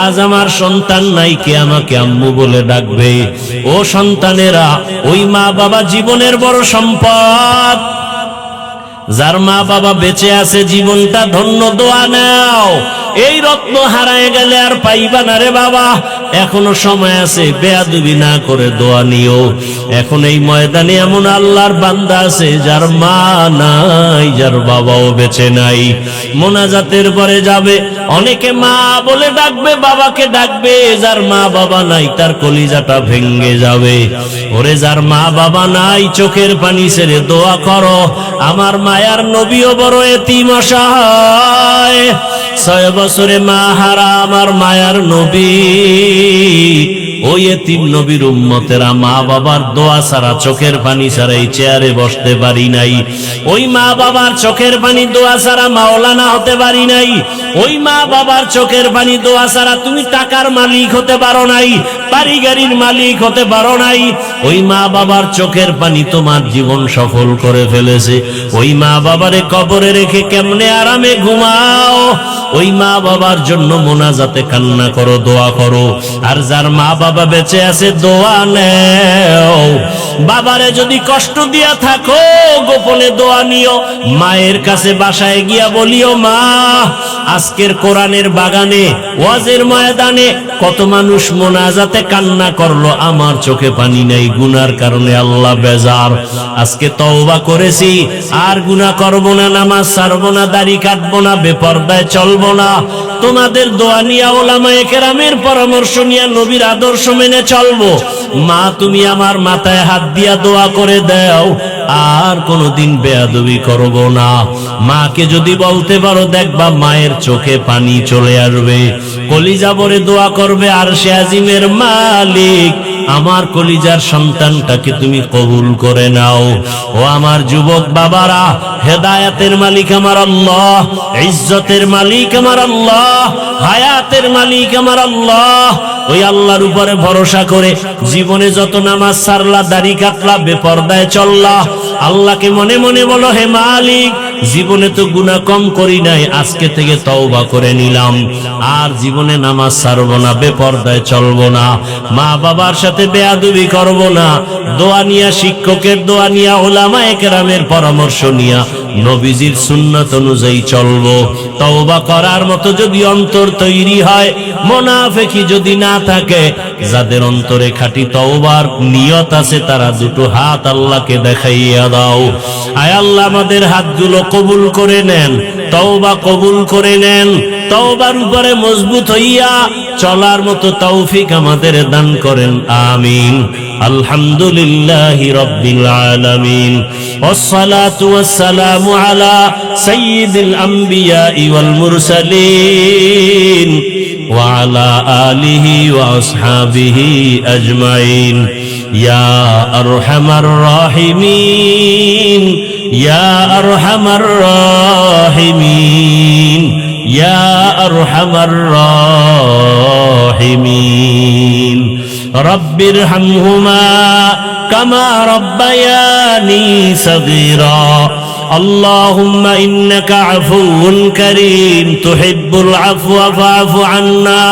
আজ আমার সন্তান নাই, কে আমাকে আম্মু বলে ডাকবে? ও সন্তানেরা, ওই মা বাবা জীবনের বড় সম্পদ। যার মা বাবা বেঁচে আছে জীবনটা ধন্য, দোয়া নাও। এই রত্ন হারায় গেলে আর পাইবা না রে বাবা। এখনো সময় আছে, বেয়াদবি না করে দোয়া নিও। এখন এই ময়দানে এমন আল্লাহর বান্দা আছে যার মা নাই, যার বাবাও বেঁচে নাই। মোনাজাতের পরে যাবে, অনেকে মা বলে ডাকবে, বাবাকে ডাকবে। যার মা বাবা নাই তার কলিজাটা ভেঙ্গে যাবে। ওরে যার মা বাবা নাই, চোখের পানি ছেড়ে দোয়া করো। আমার মায়ার নবীও বড় এতিম অসহায়, 6 বছরে মা হারা আমার মায়ার নবী ওই এতিম নবীর উম্মতেরা মা বাবার দোয়া ছাড়া, চোখের পানি ছাড়া এই চেয়ারে বসতে পারি নাই। ওই মা বাবার চোখের পানি দোয়া ছাড়া মাওলানা হতে পারি নাই। ওই মা বাবার চোখের পানি দোয়া ছাড়া তুমি টাকার মালিক হতে পারো নাই, বাড়ি গাড়ির মালিক হতে পারো নাই। ওই মা বাবার চোখের পানি তোমার জীবন সফল করে ফেলেছে। ওই মা বাবারে কবরে রেখে কেমনে আরামে ঘুমাও। ওই মা বাবার জন্য মোনাজাতে কান্না করো, দোয়া করো। আর যার মা বাবা বেঁচে আছে দোয়া নেও। বাবারে যদি কষ্ট দিয়া থাকো গোপনে দোয়া নিও। মায়ের কাছে বাসায় গিয়া বলিও, মা আজকের কোরআনের বাগানে ওয়াজের ময়দানে কত মানুষ মোনাজাতে কান্না করলো, আমার চোখে পানি নাই, গুনার কারণে আল্লাহ বেজার। আজকে তওবা করেছি, আর গুনাহ করব না, নামাজ ছাড়বো না, দাড়ি কাটবো না, বেপরদায় চলবো না। তোমাদের দোয়া নিয়া, ওলামায়ে কেরামের পরামর্শ নিয়া, নবীর আদর্শ মেনে চলবো। মা তুমি আমার মাথায় হাত দিয়া দোয়া করে দাও, আর কোনদিন বেয়াদবি করব না। মাকে যদি বলতে পারো, দেখবা মায়ের চোখে পানি চলে আসবে। কলিজা ভরে দোয়া করবে, আরশে আজিমের মালিক আমার কলিজার সন্তানটাকে তুমি কবুল করে নাও। ও আমার যুবক বাবারা, হেদায়েতের মালিক আমার আল্লাহ, ইজ্জতের মালিক আমার আল্লাহ, হায়াতের মালিক আমার আল্লাহ। ওই আল্লাহর উপরে ভরসা করে জীবনে যত নামাজ সারলা, দাড়ি কাটলা, বেপরদায় চললা, আল্লাহকে মনে মনে বলো, হে মালিক জীবনে তো গুনাহ কম করি নাই, আজকে থেকে তওবা করে নিলাম, আর জীবনে নামাজ ছাড়বো না, বেপরদায় চলবো না, মা বাবার সাথে বেয়াদবি করব না। দোয়া নিয়া, শিক্ষকের দোয়া নিয়া, উলামায়ে কেরামের পরামর্শ নিয়া, নবীজির সুন্নাত অনুযায়ী চলবো। তওবা করার মতো যদি অন্তর তৈরি হয়, মুনাফিকি যদি না থাকে, যাদের অন্তরে খাঁটি তওবার নিয়ত আছে, তারা দুটো হাত আল্লাহকে দেখাইয়া দাও। আয় আল্লাহ আমাদের হাতগুলো কবুল করে নেন, তওবা কবুল করে নেন। তওবার উপরে মজবুত হইয়া চলার মতো তৌফিক আমাদের দান করেন, আমিন। আলহামদুলিল্লাহি রাব্বিল আলামিন, ওয়াসসালাতু ওয়াসসালামু আলা সাইয়্যিদিল আম্বিয়া ওয়াল মুরসালিন ওয়া আলা আলিহি ওয়া আসহাবিহি আজমাইন। ইয়া আরহামার রাহিমিন, ইয়া আরহামার রাহিমিন, ইয়া আরহামার রাহিমিন। রব্বির হামহুমা কামা রব্বায়ানি সগীরা। اللهم إنك عفو كريم تحب العفو فاعف عنا.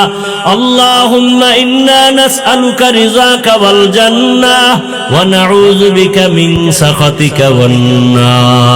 اللهم إنا نسألك رضاك والجنة ونعوذ بك من سخطك والنار.